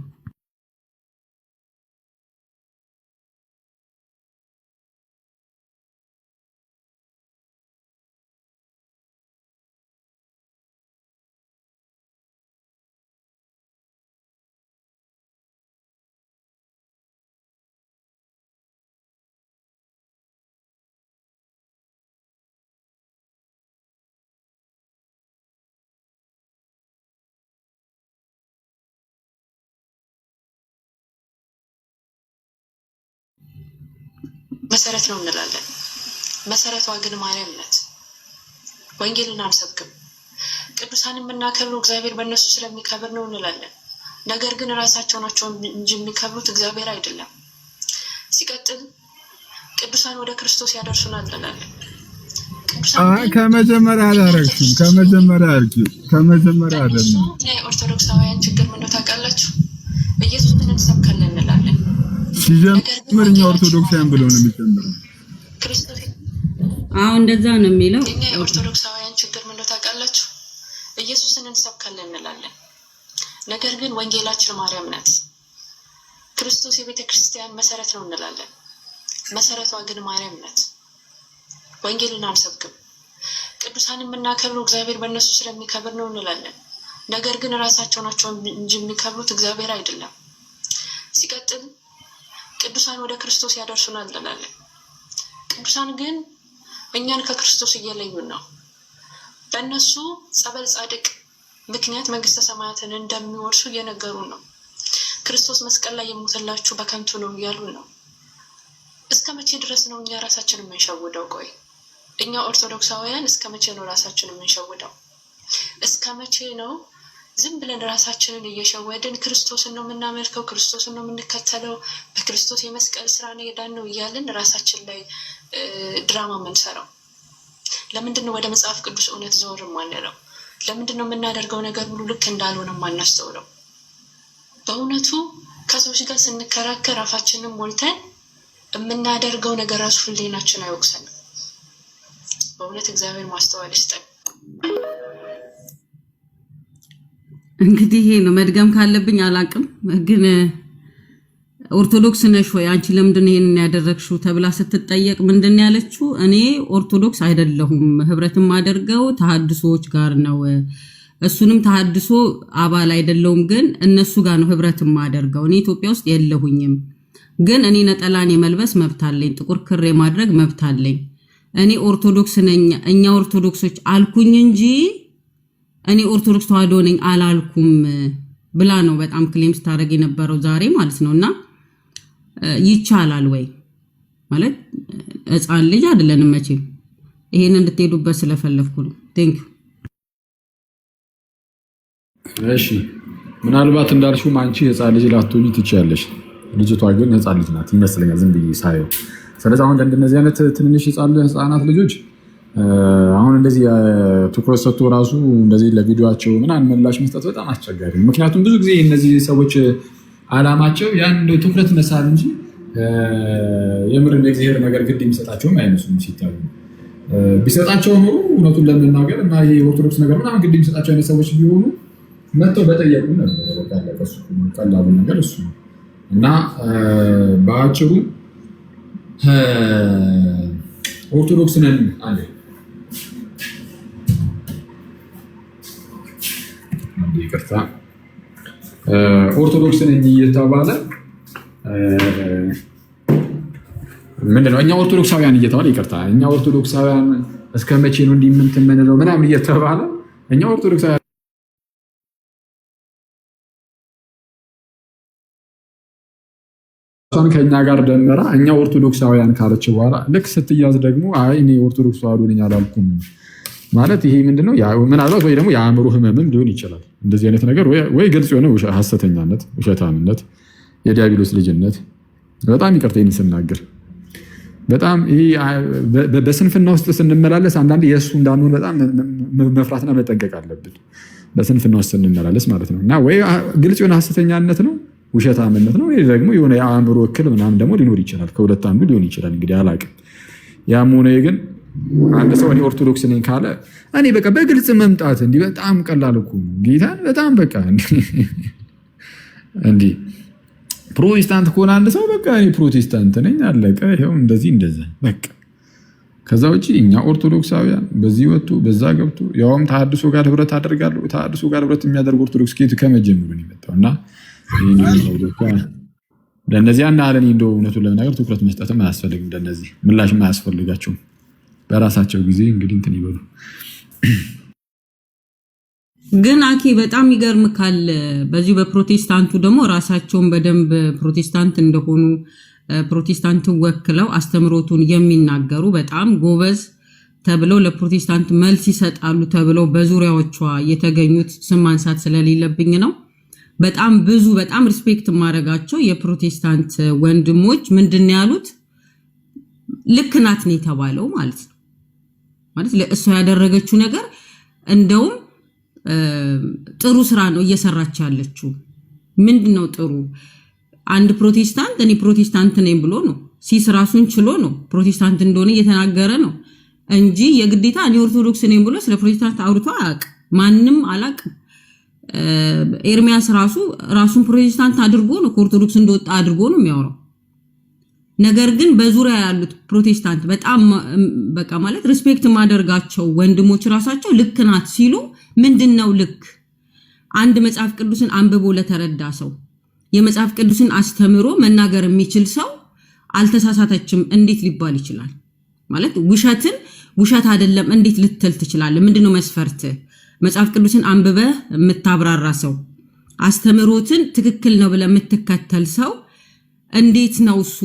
መሰረት ነው እንላለን። መሰረቷ ግን ማርያም ናት። ወንጌልን አንሰብክም። ቅዱሳን የምናከብረው እግዚአብሔር በእነሱ ስለሚከብር ነው እንላለን። ነገር ግን ራሳቸው ናቸው እንጂ የሚከብሩት እግዚአብሔር አይደለም። ሲቀጥል ቅዱሳን ወደ ክርስቶስ ያደርሱናል እንላለን። ከመጀመሪያ አላረግኩም። ከመጀመሪያ አይደለም። ኦርቶዶክሳውያን ችግር ምን ነው ታውቃላችሁ? ኢየሱስን እንሰብካለን እንላለን። ሲጀምር እኛ ኦርቶዶክሳውያን ብለው ነው የሚጀምረው። ክርስቶስ እንደዛ ነው የሚለው። እኛ የኦርቶዶክሳውያን ችግር ምን ነው ታውቃላችሁ? ኢየሱስን እንሰብካለን እንላለን። ነገር ግን ወንጌላችን ማርያም ናት። ክርስቶስ የቤተ ክርስቲያን መሰረት ነው እንላለን። መሰረቷ ግን ማርያም ናት። ወንጌልን አንሰብክም። ቅዱሳን የምናከብረው እግዚአብሔር በእነሱ ስለሚከብር ነው እንላለን። ነገር ግን ራሳቸው ናቸው እንጂ የሚከብሩት እግዚአብሔር አይደለም። ሲቀጥል ቅዱሳን ወደ ክርስቶስ ያደርሱናል እንላለን። ቅዱሳን ግን እኛን ከክርስቶስ እየለዩን ነው። በእነሱ ጸበል ጻድቅ ምክንያት መንግስተ ሰማያትን እንደሚወርሱ እየነገሩን ነው። ክርስቶስ መስቀል ላይ የሞተላችሁ በከንቱ ነው እያሉን ነው። እስከ መቼ ድረስ ነው እኛ ራሳችንን የምንሸውደው? ቆይ እኛ ኦርቶዶክሳውያን እስከ መቼ ነው ራሳችንን የምንሸውደው? እስከ መቼ ነው ዝም ብለን ራሳችንን እየሸወድን ክርስቶስን ነው የምናመልከው፣ ክርስቶስን ነው የምንከተለው፣ በክርስቶስ የመስቀል ስራ ነው የዳነው እያልን ራሳችን ላይ ድራማ የምንሰራው? ለምንድን ነው ወደ መጽሐፍ ቅዱስ እውነት ዘወር የማንለው? ለምንድን ነው የምናደርገው ነገር ሁሉ ልክ እንዳልሆነ የማናስተውለው? በእውነቱ ከሰዎች ጋር ስንከራከር አፋችንን ሞልተን የምናደርገው ነገር ራሱ ህሊናችን አይወቅሰንም። በእውነት እግዚአብሔር ማስተዋል ይስጠን። እንግዲህ ይሄ ነው። መድገም ካለብኝ አላቅም፣ ግን ኦርቶዶክስ ነሽ ወይ አንቺ ለምንድን ነው ይሄንን ያደረግሽው ተብላ ስትጠየቅ ምንድን ነው ያለችው? እኔ ኦርቶዶክስ አይደለሁም፣ ህብረትም አደርገው ተሐድሶዎች ጋር ነው። እሱንም ተሐድሶ አባል አይደለሁም፣ ግን እነሱ ጋር ነው ህብረትም አደርገው። እኔ ኢትዮጵያ ውስጥ የለሁኝም፣ ግን እኔ ነጠላን የመልበስ መብት አለኝ፣ ጥቁር ክር የማድረግ መብት አለኝ። እኔ ኦርቶዶክስ ነኝ፣ እኛ ኦርቶዶክሶች አልኩኝ እንጂ እኔ ኦርቶዶክስ ተዋህዶ ነኝ አላልኩም ብላ ነው በጣም ክሌም ስታደርግ የነበረው ዛሬ ማለት ነው። እና ይቻላል ወይ ማለት ህፃን ልጅ አይደለንም መቼም። ይሄን እንድትሄዱበት ስለፈለኩ ነው። ቴንክ ዩ። እሺ ምናልባት እንዳልሽው አንቺ ህፃን ልጅ ላትሆኚ ትችያለሽ። ልጅቷ ግን ህፃን ልጅ ናት ይመስለኛል ዝም ብዬ ሳየው። ስለዚህ አሁን እንደነዚህ አይነት ትንንሽ ህፃናት ልጆች አሁን እንደዚህ ትኩረት ሰጥቶ ራሱ እንደዚህ ለቪዲዮአቸው ምናምን ምላሽ መስጠት በጣም አስቸጋሪ ነው። ምክንያቱም ብዙ ጊዜ እነዚህ ሰዎች አላማቸው ያን ትኩረት መሳብ እንጂ የምር የእግዚአብሔር ነገር ግድ የሚሰጣቸውም አይመስሉም። ሲታዩ ቢሰጣቸው ኖሮ እውነቱን ለመናገር እና ይሄ ኦርቶዶክስ ነገር ምናምን ግድ የሚሰጣቸው አይነት ሰዎች ቢሆኑ መጥተው በጠየቁ ነበር። ቀላሉ ነገር እሱ ነው እና በአጭሩ ኦርቶዶክስ ነን አለ ይቅርታ ኦርቶዶክስ ነኝ እየተባለ ምንድነው እኛ ኦርቶዶክሳውያን እየተባለ ይቅርታ እኛ ኦርቶዶክሳውያን እስከ መቼ ነው እንዲህ የምንተመነለው ምናምን እየተባለ እኛ ኦርቶዶክሳውያን ከኛ ጋር ደመራ እኛ ኦርቶዶክሳውያን ካለች በኋላ ልክ ስትያዝ ደግሞ አይ እኔ ኦርቶዶክስ ተዋህዶ ነኝ አላልኩም ማለት ይሄ ምንድነው? ምናልባት ወይ ደግሞ የአእምሮ ህመምም ሊሆን ይችላል። እንደዚህ አይነት ነገር ወይ ግልጽ የሆነ ሐሰተኛነት፣ ውሸታምነት፣ የዲያብሎስ ልጅነት። በጣም ይቅርታ ይህን ስናገር በጣም ይሄ በስንፍና ውስጥ ስንመላለስ አንዳንዴ የእሱ እንዳንሆን በጣም መፍራትና መጠንቀቅ አለብን። በስንፍና ውስጥ ስንመላለስ ማለት ነው እና ወይ ግልጽ የሆነ ሐሰተኛነት ነው ውሸታምነት ነው ወይ ደግሞ የሆነ የአእምሮ እክል ምናምን ደግሞ ሊኖር ይችላል። ከሁለት አንዱ ሊሆን ይችላል። እንግዲህ አላውቅም። ያም ሆነ ግን አንድ ሰው እኔ ኦርቶዶክስ ነኝ ካለ እኔ በቃ በግልጽ መምጣት እንዲህ በጣም ቀላል እኮ ነው። ጌታን በጣም በቃ እንዲህ ፕሮቴስታንት ከሆነ አንድ ሰው በቃ እኔ ፕሮቴስታንት ነኝ አለቀ። ይኸው እንደዚህ እንደዛ በቃ። ከዛ ውጪ እኛ ኦርቶዶክሳውያን በዚህ ወጥቶ በዛ ገብቶ ያውም ተሐድሶ ጋር ህብረት አደርጋለሁ። ተሐድሶ ጋር ህብረት የሚያደርግ ኦርቶዶክስ ከመጀመሩ ነው የመጣው እና ለእነዚህ ያን አለን እንደው እውነቱን ለመናገር ትኩረት መስጠትም አያስፈልግም። እንደነዚህ ምላሽም አያስፈልጋቸውም። በራሳቸው ጊዜ እንግዲህ እንትን ይበሉ። ግን አኬ በጣም ይገርም ካለ በዚህ በፕሮቴስታንቱ ደግሞ ራሳቸውን በደንብ ፕሮቴስታንት እንደሆኑ ፕሮቴስታንትን ወክለው አስተምሮቱን የሚናገሩ በጣም ጎበዝ ተብለው ለፕሮቴስታንት መልስ ይሰጣሉ ተብለው በዙሪያዎቿ የተገኙት ስም ማንሳት ስለሌለብኝ ነው። በጣም ብዙ በጣም ሪስፔክት ማድረጋቸው የፕሮቴስታንት ወንድሞች ምንድን ያሉት ልክ ናት ነው የተባለው ማለት ነው። ማለት ለእሷ ያደረገችው ነገር እንደውም ጥሩ ስራ ነው እየሰራች ያለችው። ምንድነው ጥሩ? አንድ ፕሮቴስታንት እኔ ፕሮቴስታንት ነኝ ብሎ ነው ሲስ ራሱን ችሎ ነው ፕሮቴስታንት እንደሆነ እየተናገረ ነው እንጂ የግዴታ እኔ ኦርቶዶክስ ነኝ ብሎ ስለ ፕሮቴስታንት አውርቶ አያውቅም። ማንም አላውቅም። ኤርሚያስ ራሱን ፕሮቴስታንት አድርጎ ነው ከኦርቶዶክስ እንደወጣ አድርጎ ነው የሚያወራው። ነገር ግን በዙሪያ ያሉት ፕሮቴስታንት በጣም በቃ ማለት ሪስፔክት ማደርጋቸው ወንድሞች ራሳቸው ልክ ናት ሲሉ ምንድነው ልክ? አንድ መጽሐፍ ቅዱስን አንብቦ ለተረዳ ሰው የመጽሐፍ ቅዱስን አስተምሮ መናገር የሚችል ሰው አልተሳሳተችም እንዴት ሊባል ይችላል? ማለት ውሸት አይደለም እንዴት ልትል ትችላለህ? ምንድነው መስፈርት? መጽሐፍ ቅዱስን አንብበህ የምታብራራ ሰው፣ አስተምሮትን ትክክል ነው ብለህ የምትከተል ሰው እንዴት ነው እሱ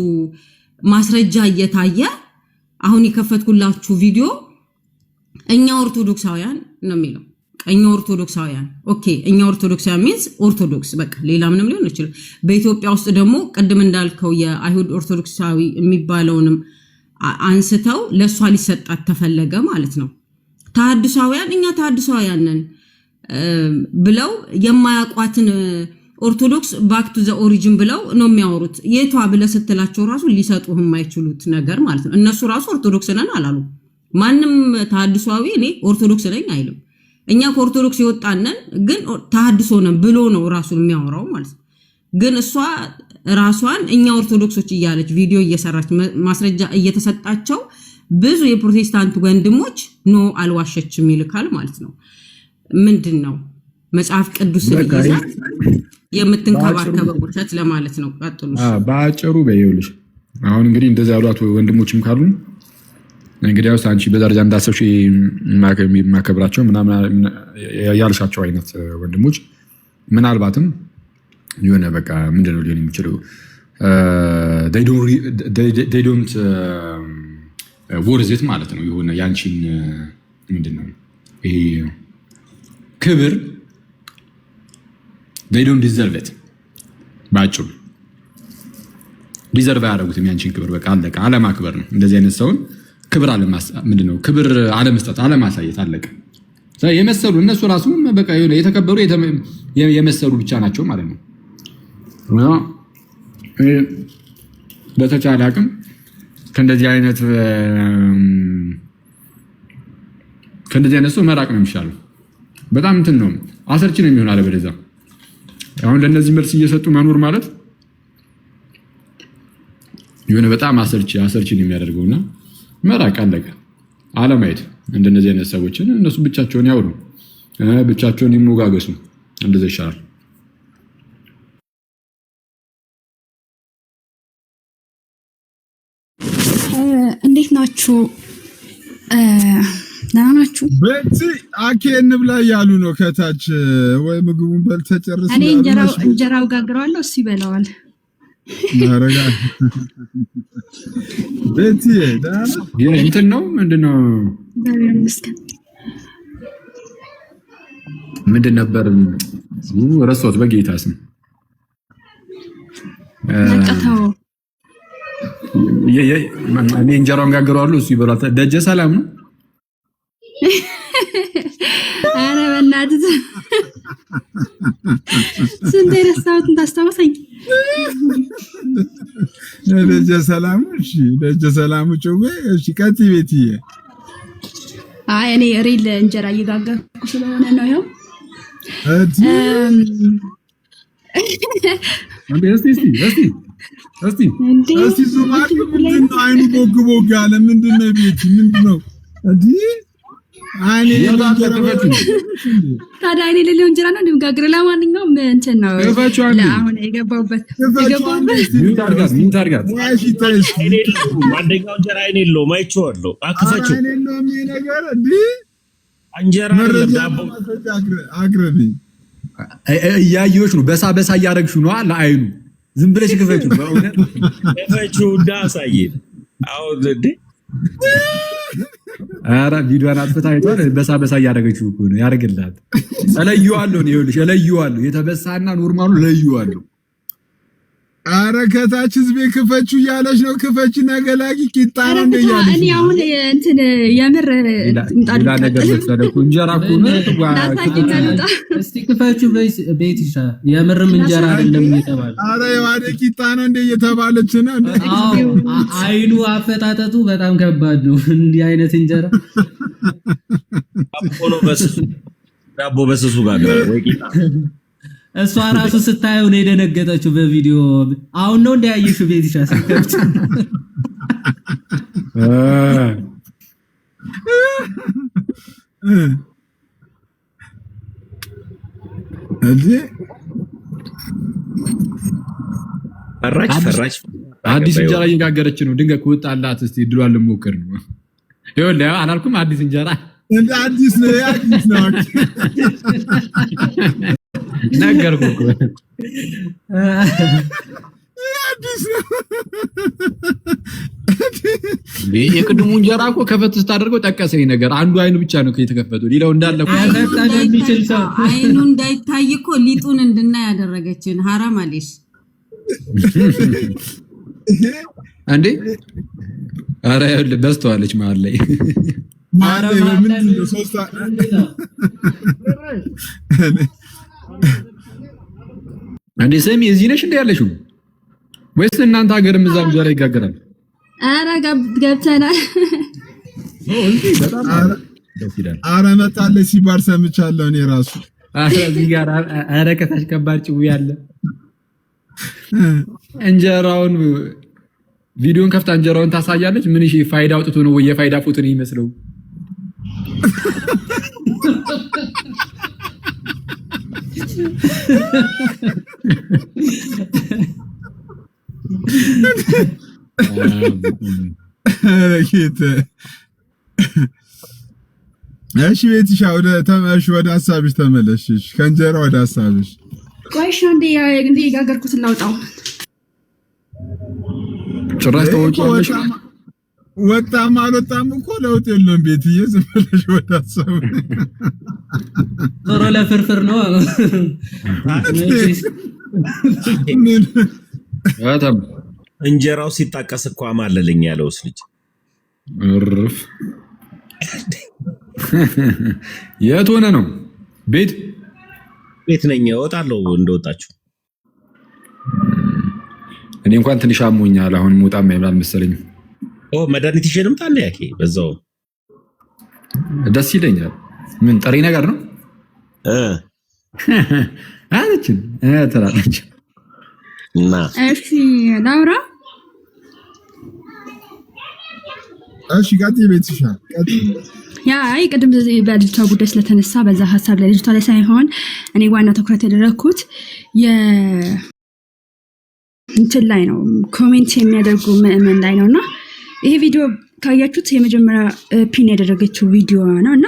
ማስረጃ እየታየ አሁን የከፈትኩላችሁ ቪዲዮ እኛ ኦርቶዶክሳውያን ነው የሚለው። እኛ ኦርቶዶክሳውያን ኦኬ፣ እኛ ኦርቶዶክሳውያን ሚንስ ኦርቶዶክስ በቃ ሌላ ምንም ሊሆን ይችላል። በኢትዮጵያ ውስጥ ደግሞ ቅድም እንዳልከው የአይሁድ ኦርቶዶክሳዊ የሚባለውንም አንስተው ለሷ ሊሰጣት ተፈለገ ማለት ነው። ተሐድሳውያን እኛ ተሐድሳውያን ነን ብለው የማያቋትን ኦርቶዶክስ ባክ ቱ ዘ ኦሪጂን ብለው ነው የሚያወሩት። የቷ ብለህ ስትላቸው ራሱ ሊሰጡህ የማይችሉት ነገር ማለት ነው። እነሱ ራሱ ኦርቶዶክስ ነን አላሉ። ማንም ተሐድሳዊ እኔ ኦርቶዶክስ ነኝ አይልም። እኛ ከኦርቶዶክስ የወጣነን ግን ተሐድሶ ነን ብሎ ነው ራሱን የሚያወራው ማለት ነው። ግን እሷ ራሷን እኛ ኦርቶዶክሶች እያለች ቪዲዮ እየሰራች ማስረጃ እየተሰጣቸው ብዙ የፕሮቴስታንት ወንድሞች ኖ አልዋሸችም ይልካል ማለት ነው። ምንድን ነው መጽሐፍ ቅዱስ ይዛ የምትንከባከበው ውሸት ለማለት ነው። ቀጥሉ። በአጭሩ በይውልሽ አሁን እንግዲህ እንደዚህ ያሏት ወንድሞችም ካሉ እንግዲህ ያው አንቺ በደረጃ እንዳሰብሽ የማከብራቸው ምናምን ያልሻቸው አይነት ወንድሞች ምናልባትም የሆነ በቃ ምንድነው ሊሆን የሚችለው they don't worth it ማለት ነው። የሆነ ያንቺን ምንድነው ይሄ ክብር they don't deserve it ባጭሩ ዲዘርቭ ያደረጉትም ያንቺን ክብር በቃ አለቀ። አለማክበር ነው እንደዚህ አይነት ሰውን ክብር ምንድነው ክብር አለመስጠት አለማሳየት አለቀ። የመሰሉ እነሱ ራሱ በቃ የሆነ የተከበሩ የመሰሉ ብቻ ናቸው ማለት ነው። በተቻለ አቅም ከእንደዚህ አይነት ሰው መራቅ ነው የሚሻለው። በጣም እንትን ነው አሰርች ነው የሚሆን አለበለዚያ አሁን ለነዚህ መልስ እየሰጡ መኖር ማለት የሆነ በጣም አሰርች ነው የሚያደርገውና መራቅ አለቀ። አለማየት እንደነዚህ አይነት ሰዎችን እነሱ ብቻቸውን ያውሩ፣ ብቻቸውን ይሞጋገሱ፣ እንደዛ ይሻላል። እንዴት ናችሁ? ደህና ናችሁ? በዚህ አኬ እንብላ እያሉ ነው ከታች። ወይ ምግቡን በልተህ ጨርስ። እኔ እንጀራው ጋግረዋለሁ፣ እሱ ይበላዋል። ማረጋ በቲ እንትን ነው ምንድነው ምንድን ነበር ረሳሁት። በጌታ ስም ነቀታው እኔ እንጀራውን ጋግረዋለሁ፣ እሱ ይበላል። ደጀ ሰላም ነው። ኧረ በእናትህ ስንት የረሳሁትን ታስታውሰኝ። ደጀ ሰላሙ እሺ፣ ደጀ ሰላሙ ጨዌ እሺ። ቀጥ ቤትዬ አይ እኔ ሪል እንጀራ እየጋገርኩ ስለሆነ ነው። ያው እስቲ ዙማት ምንድን ነው አይኑ ቦግ ቦግ አለ። ምንድን ነው ቤት ምንድን ነው እንዴ? ታዲያ እኔ ሌላው እንጀራ ነው እንደምጋግር። ለማንኛውም እንትን ነው አሁን የገባሁበት አንደኛው እንጀራ አይኔ የለውም አይቼዋለሁ። አክፈችው እንጀራ ዳቦ አቅርቢ እያየሁሽ ነው። በሳ እያደረግሽ ነው ለአይኑ ዝም ብለሽ ክፈችው። በእውነት ክፈችው እንዳሳየ አሁን እንዴ አራ ቪዲዮን አጥፍታ አይቷል። በሳ እያደረገችው እኮ ነው ያደርግላት። እለየዋለሁ ነው ይኸውልሽ፣ እለየዋለሁ የተበሳና ኖርማሉ እለየዋለሁ። አረ ከታች ህዝቤ ክፈችው እያለች ነው። ክፈች ነገላቂ ቂጣ ነው እንደ እያለች እኔ አሁን እንትን የምር ሌላ ነገር ተሰደኩ እንጀራ እኮ ነው። እስቲ ክፈችው ቤት ይሻላል። የምርም እንጀራ አይደለም እየተባለ አረ የዋደ ቂጣ ነው እንደ እየተባለች ነው። አይኑ አፈጣጠጡ በጣም ከባድ ነው። እንዲህ አይነት እንጀራ አቆሎ ዳቦ በስሱ ጋር ወይ ቂጣ እሷ ራሱ ስታየው ነው የደነገጠችው በቪዲዮ። አሁን ነው እንዳያየሽው ቤት ይሻሳከብት ፈራች አዲስ እንጀራ እየጋገረች ነው። ድንገት ወጣላት። እስቲ ድሏን ልሞክር ነው ይኸውልህ አላልኩም አዲስ እንጀራ እንደ አዲስ ነው ነገርኩህ እኮ አዲስ ነው። የቅድሙ እንጀራ እኮ ከፈት ስታደርገው ጠቀሰኝ ነገር አንዱ አይኑ ብቻ ነው የተከፈተው ሌላው እንዳለ እኮ አይኑ እንዳይታይ እኮ ሊጡን እንድናይ ያደረገችን ሐራም አለሽ እንዴ አረ ይኸውልህ በስተዋለች መሀል ላይ ምንድን ነው ሶስት እንዴ ስሚ እዚህ ነሽ እንደ ያለሽው ወይስ እናንተ ሀገርም እዛም እንጀራ ይጋገራል? ኧረ ገብተናል። ኧረ መጣለች ሲባል ሰምቻለሁ እኔ ራሱ። ኧረ እዚህ ጋር ኧረ ከታች ከባድ ጭው ያለ እንጀራውን ቪዲዮን ከፍታ እንጀራውን ታሳያለች። ምን እሺ ፋይዳ አውጥቶ ነው ወይ የፋይዳ ፎቶ ነው የሚመስለው? እሺ ቤትሻ ወደ ሀሳብሽ ተመለስሽ። ከእንጀራ ወደ ሀሳብሽ ቆይሽ እንዴ ጋገርኩት ላውጣው ጭራሽ ተወጪዋለሽ። ወጣም አልወጣም እኮ ለውጥ የለም። ቤትዬ ዝም ብለሽ ወደ ሀሳብ ዞሮ ለፍርፍር ነው። እንጀራው ሲጣቀስ እኮ አማለለኝ ያለውስ ልጅ እርፍ የት ሆነ ነው? ቤት ነኝ እወጣለሁ እንደወጣችሁ። እኔ እንኳን ትንሽ አሞኛል። አሁን ሞጣም አይባል መሰለኝ። መድኃኒት ይሽንም ታለ ያኬ በዛው ደስ ይለኛል። ምን ጠሪ ነገር ነው አለችን ተራለች እና እሺ ላውራ። እሺ ጋቲ ቤትሻ አይ ቅድም በልጅቷ ጉዳይ ስለተነሳ በዛ ሀሳብ ላይ ልጅቷ ላይ ሳይሆን እኔ ዋና ትኩረት ያደረኩት እንትን ላይ ነው፣ ኮሜንት የሚያደርጉ ምዕመን ላይ ነውና ይሄ ቪዲዮ ካያችሁት የመጀመሪያ ፒን ያደረገችው ቪዲዮ ነውና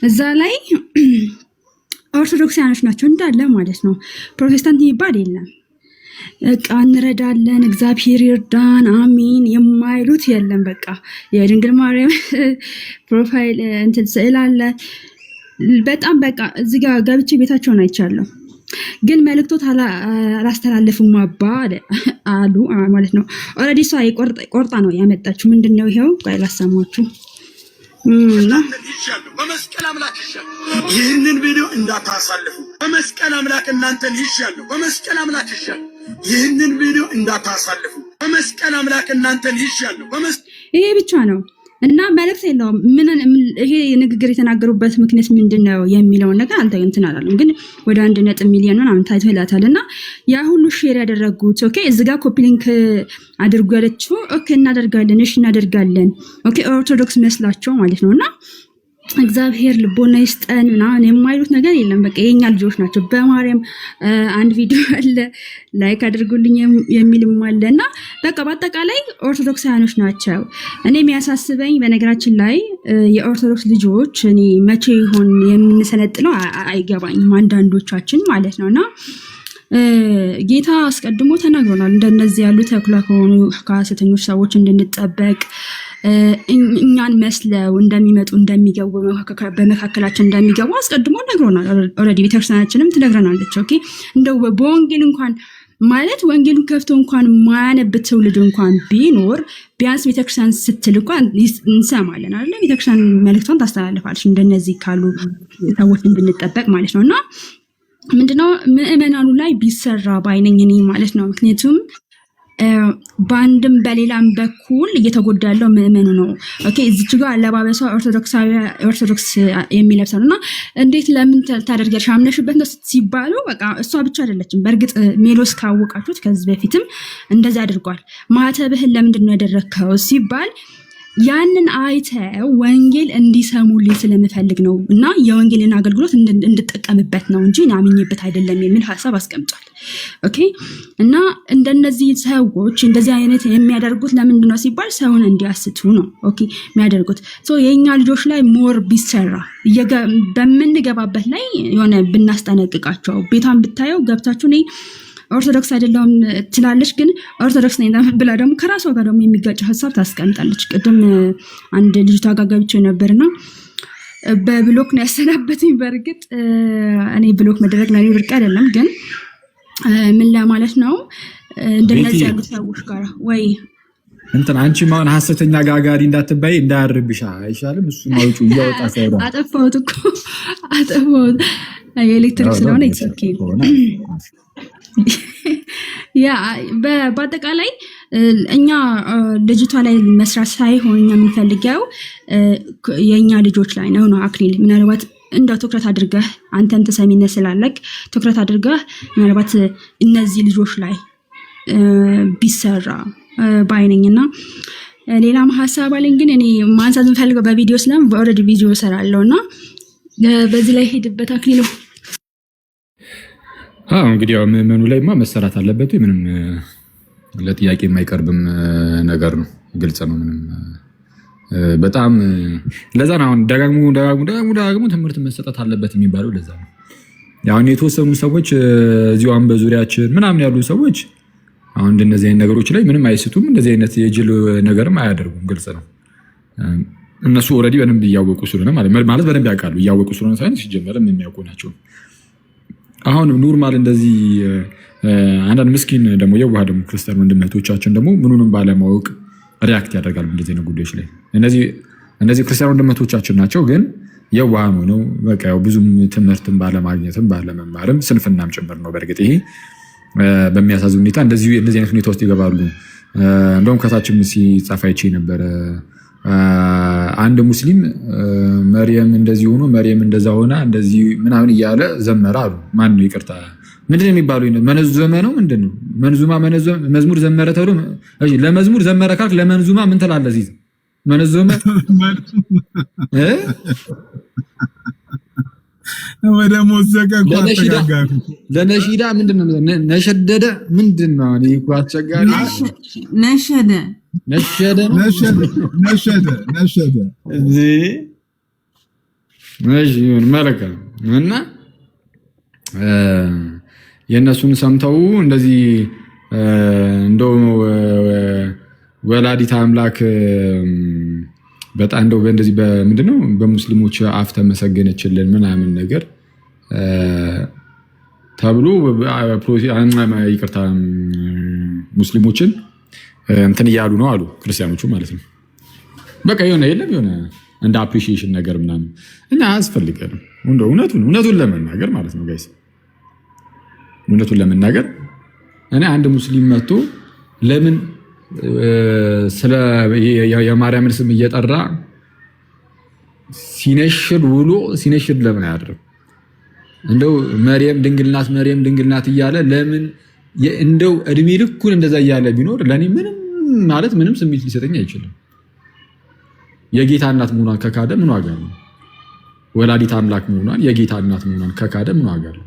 እዛ ላይ ኦርቶዶክሳውያኖች ናቸው እንዳለ ማለት ነው። ፕሮቴስታንት የሚባል የለም። በቃ እንረዳለን፣ እግዚአብሔር ይርዳን፣ አሚን የማይሉት የለም። በቃ የድንግል ማርያም ፕሮፋይል እንትን ስዕል አለ። በጣም በቃ እዚህ ጋር ገብቼ ቤታቸውን አይቻለሁ። ግን መልእክቶት አላስተላለፉም አባ አሉ ማለት ነው። ኦልሬዲ እሷ ቆርጣ ነው ያመጣችሁ። ምንድነው ይሄው ቆይ ላሰማችሁ። በመስቀል አምላክ ይሻለሁ። ይህንን ቪዲዮ እንዳታሳልፉ። በመስቀል አምላክ እናንተን ይሻለሁ። በመስቀል አምላክ ይሻለሁ። ይህንን ቪዲዮ እንዳታሳልፉ። በመስቀል አምላክ እናንተን ይሻለሁ። ይሄ ብቻ ነው እና መልእክት የለውም። ይሄ ንግግር የተናገሩበት ምክንያት ምንድነው የሚለውን ነገር አንተ እንትን አላለም። ግን ወደ 1 ሚሊዮን ምናምን ታይቶላታል እና ያ ሁሉ ሼር ያደረጉት ኦኬ፣ እዚህ ጋር ኮፒ ሊንክ አድርጉ ያለችው ኦኬ፣ እናደርጋለን፣ እሺ እናደርጋለን፣ ኦኬ፣ ኦርቶዶክስ መስላቸው ማለት ነውና እግዚአብሔር ልቦና ይስጠን ምናምን የማይሉት ነገር የለም። በቃ የኛ ልጆች ናቸው። በማርያም አንድ ቪዲዮ አለ ላይክ አድርጉልኝ የሚልም አለና በቃ በአጠቃላይ ኦርቶዶክሳውያኖች ናቸው። እኔ የሚያሳስበኝ በነገራችን ላይ የኦርቶዶክስ ልጆች እኔ መቼ ይሆን የምንሰነጥለው አይገባኝም፣ አንዳንዶቻችን ማለት ነውና ጌታ አስቀድሞ ተናግሮናል። እንደነዚህ ያሉ ተኩላ ከሆኑ ከሐሰተኞች ሰዎች እንድንጠበቅ እኛን መስለው እንደሚመጡ እንደሚገቡ በመካከላችን እንደሚገቡ አስቀድሞ ነግሮናል። ኦልሬዲ ቤተክርስቲያናችንም ትነግረናለች። ኦኬ እንደው በወንጌል እንኳን ማለት ወንጌሉን ከፍቶ እንኳን ማያነብ ትውልድ እንኳን ቢኖር ቢያንስ ቤተክርስቲያን ስትል እንኳን እንሰማለን አይደል? ቤተክርስቲያን መልእክቷን ታስተላልፋለች እንደነዚህ ካሉ ሰዎች እንድንጠበቅ ማለት ነውና ምንድነው ምዕመናኑ ላይ ቢሰራ ባይነኝ እኔ ማለት ነው። ምክንያቱም በአንድም በሌላም በኩል እየተጎዳ ያለው ምዕመኑ ነው። ኦኬ እዚች ጋር አለባበሷ ኦርቶዶክስ የሚለብሰው እና እንዴት ለምን ታደርጊያለሽ አምነሽበት ነው ሲባሉ በቃ እሷ ብቻ አይደለችም። በእርግጥ ሜሎስ ካወቃችሁት ከዚህ በፊትም እንደዛ አድርጓል። ማተብህን ለምንድን ነው ያደረከው ሲባል ያንን አይተው ወንጌል እንዲሰሙልኝ ስለምፈልግ ነው እና የወንጌልን አገልግሎት እንድጠቀምበት ነው እንጂ አምኜበት አይደለም የሚል ሀሳብ አስቀምጧል። ኦኬ። እና እንደነዚህ ሰዎች እንደዚህ አይነት የሚያደርጉት ለምንድን ነው ሲባል ሰውን እንዲያስቱ ነው። ኦኬ የሚያደርጉት የኛ ልጆች ላይ ሞር ቢሰራ በምንገባበት ላይ የሆነ ብናስጠነቅቃቸው። ቤቷን ብታየው ገብታችሁ እኔ ኦርቶዶክስ አይደለሁም ትላለች፣ ግን ኦርቶዶክስ ነኝ ብላ ደግሞ ከራሷ ጋር ደግሞ የሚጋጭ ሀሳብ ታስቀምጣለች። ቅድም አንድ ልጅቷ ጋር ገብቼ ነበርና በብሎክ ነው ያሰናበትኝ። በእርግጥ እኔ ብሎክ መደረግ ለኔ ብርቅ አይደለም፣ ግን ምን ለማለት ነው እንደነዚህ ያሉ ሰዎች ጋር ወይ እንትን አንቺ ማን ሐሰተኛ ጋጋሪ እንዳትባይ እንዳያርብሻ አይሻልም? እሱ ማውጪ እያወጣ ሳይራ አጠፋሁት እኮ አጠፋሁት። የኤሌክትሪክ ስለሆነ ይተከ ያ በአጠቃላይ እኛ ልጅቷ ላይ መስራት ሳይሆን እኛ የምንፈልገው የኛ ልጆች ላይ ነው። አክሊል ምናልባት እንደው ትኩረት አድርገህ አንተን ተሰሚነት ስላለክ ትኩረት አድርገህ ምናልባት እነዚህ ልጆች ላይ ቢሰራ ባይነኝና ሌላም ሀሳብ አለኝ፣ ግን እኔ ማንሳት የምፈልገው በቪዲዮ ስለም ኦልሬዲ ቪዲዮ እሰራለሁና በዚህ ላይ ሄድበት አክሊል። እንግዲህ ያው ምዕመኑ ላይማ መሰራት አለበት። ምንም ለጥያቄ የማይቀርብም ነገር ነው፣ ግልጽ ነው። ምንም በጣም ለዛ ነው አሁን ደጋግሞ ትምህርት መሰጠት አለበት የሚባለው ለዛ ነው። አሁን የተወሰኑ ሰዎች እዚሁም በዙሪያችን ምናምን ያሉ ሰዎች አሁን እንደነዚህ አይነት ነገሮች ላይ ምንም አይስቱም፣ እንደዚህ አይነት የጅል ነገርም አያደርጉም። ግልጽ ነው። እነሱ ኦልሬዲ በደንብ እያወቁ ስለሆነ ማለት በደንብ ያውቃሉ። እያወቁ ስለሆነ ሳይሆን ሲጀመርም የሚያውቁ ናቸው። አሁን ኖርማል እንደዚህ አንዳንድ ምስኪን ደግሞ የዋህ ደግሞ ክርስቲያን ወንድሞቻችን ደግሞ ምኑንም ባለማወቅ ሪያክት ያደርጋሉ እንደዚህ ነው ጉዳዮች ላይ። እነዚህ ክርስቲያን ወንድሞቻችን ናቸው፣ ግን የዋህ ነው በቃ ያው ብዙም ትምህርትን ባለማግኘትም ባለመማርም ስንፍናም ጭምር ነው። በእርግጥ ይሄ በሚያሳዝን ሁኔታ እንደዚህ አይነት ሁኔታ ውስጥ ይገባሉ። እንደውም ከታችም ሲጻፍ አይቼ ነበረ አንድ ሙስሊም መርየም እንደዚህ ሆኖ መርየም እንደዛ ሆና እንደዚህ ምናምን እያለ ዘመረ አሉ። ማን ነው ይቅርታ ምንድን ነው የሚባለው? መነዙማ ነው ምንድን ነው? መንዙማ መዝሙር ዘመረ ተብሎ ለመዝሙር ዘመረ ካልክ ለመንዙማ ምን ትላለህ? እዚህ መነዙማ ወደ ሞዘቀ ለነሺዳ ምንድን ነው ነሸደደ ምንድን ነው? እኔ እኮ አስቸጋሪ ነሸደ መለከ እና የእነሱን ሰምተው እንደዚህ እንደው ወላዲተ አምላክ በጣም እንደው እንደዚህ በምንድነው በሙስሊሞች አፍ ተመሰገነችልን ምናምን ነገር ተብሎ ይቅርታ ሙስሊሞችን እንትን እያሉ ነው አሉ ክርስቲያኖቹ ማለት ነው። በቃ የሆነ እንደ አፕሪሺዬሽን ነገር ምናምን እኛ አያስፈልገንም። እውነቱን ለመናገር ማለት ነው ጋይስ፣ እውነቱን ለመናገር እኔ አንድ ሙስሊም መጥቶ ለምን ስለ የማርያምን ስም እየጠራ ሲነሽድ ውሎ ሲነሽድ ለምን አያድርም? እንደው መርየም ድንግልናት እያለ ለምን እንደው እድሜ ልኩን እንደዛ እያለ ቢኖር ለኔ ምንም ስሜት ሊሰጠኝ አይችልም። የጌታ እናት መሆኗን ከካደ ምን ዋጋ ነው? ወላዲት አምላክ መሆኗን የጌታ እናት መሆኗን ከካደ ምን ዋጋ ነው?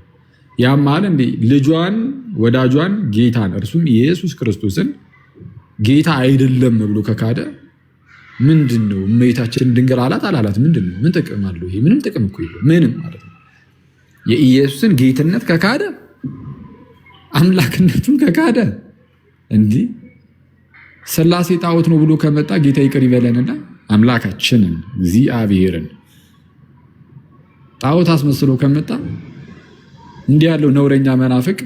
ያም ማለት እንዴ ልጇን ወዳጇን ጌታን እርሱም ኢየሱስ ክርስቶስን ጌታ አይደለም ብሎ ከካደ ምንድነው? እመቤታችን ድንግል አላላት ምንድነው? ምን ጥቅም አለው? ይሄ ምንም ጥቅም እኮ የለውም። ምንም ማለት ነው። የኢየሱስን ጌትነት ከካደ አምላክነቱን ከካደ እንዲህ ሥላሴ ጣዖት ነው ብሎ ከመጣ ጌታ ይቅር ይበለንና አምላካችንን እግዚአብሔርን ጣዖት አስመስሎ ከመጣ እንዲህ ያለው ነውረኛ መናፍቅ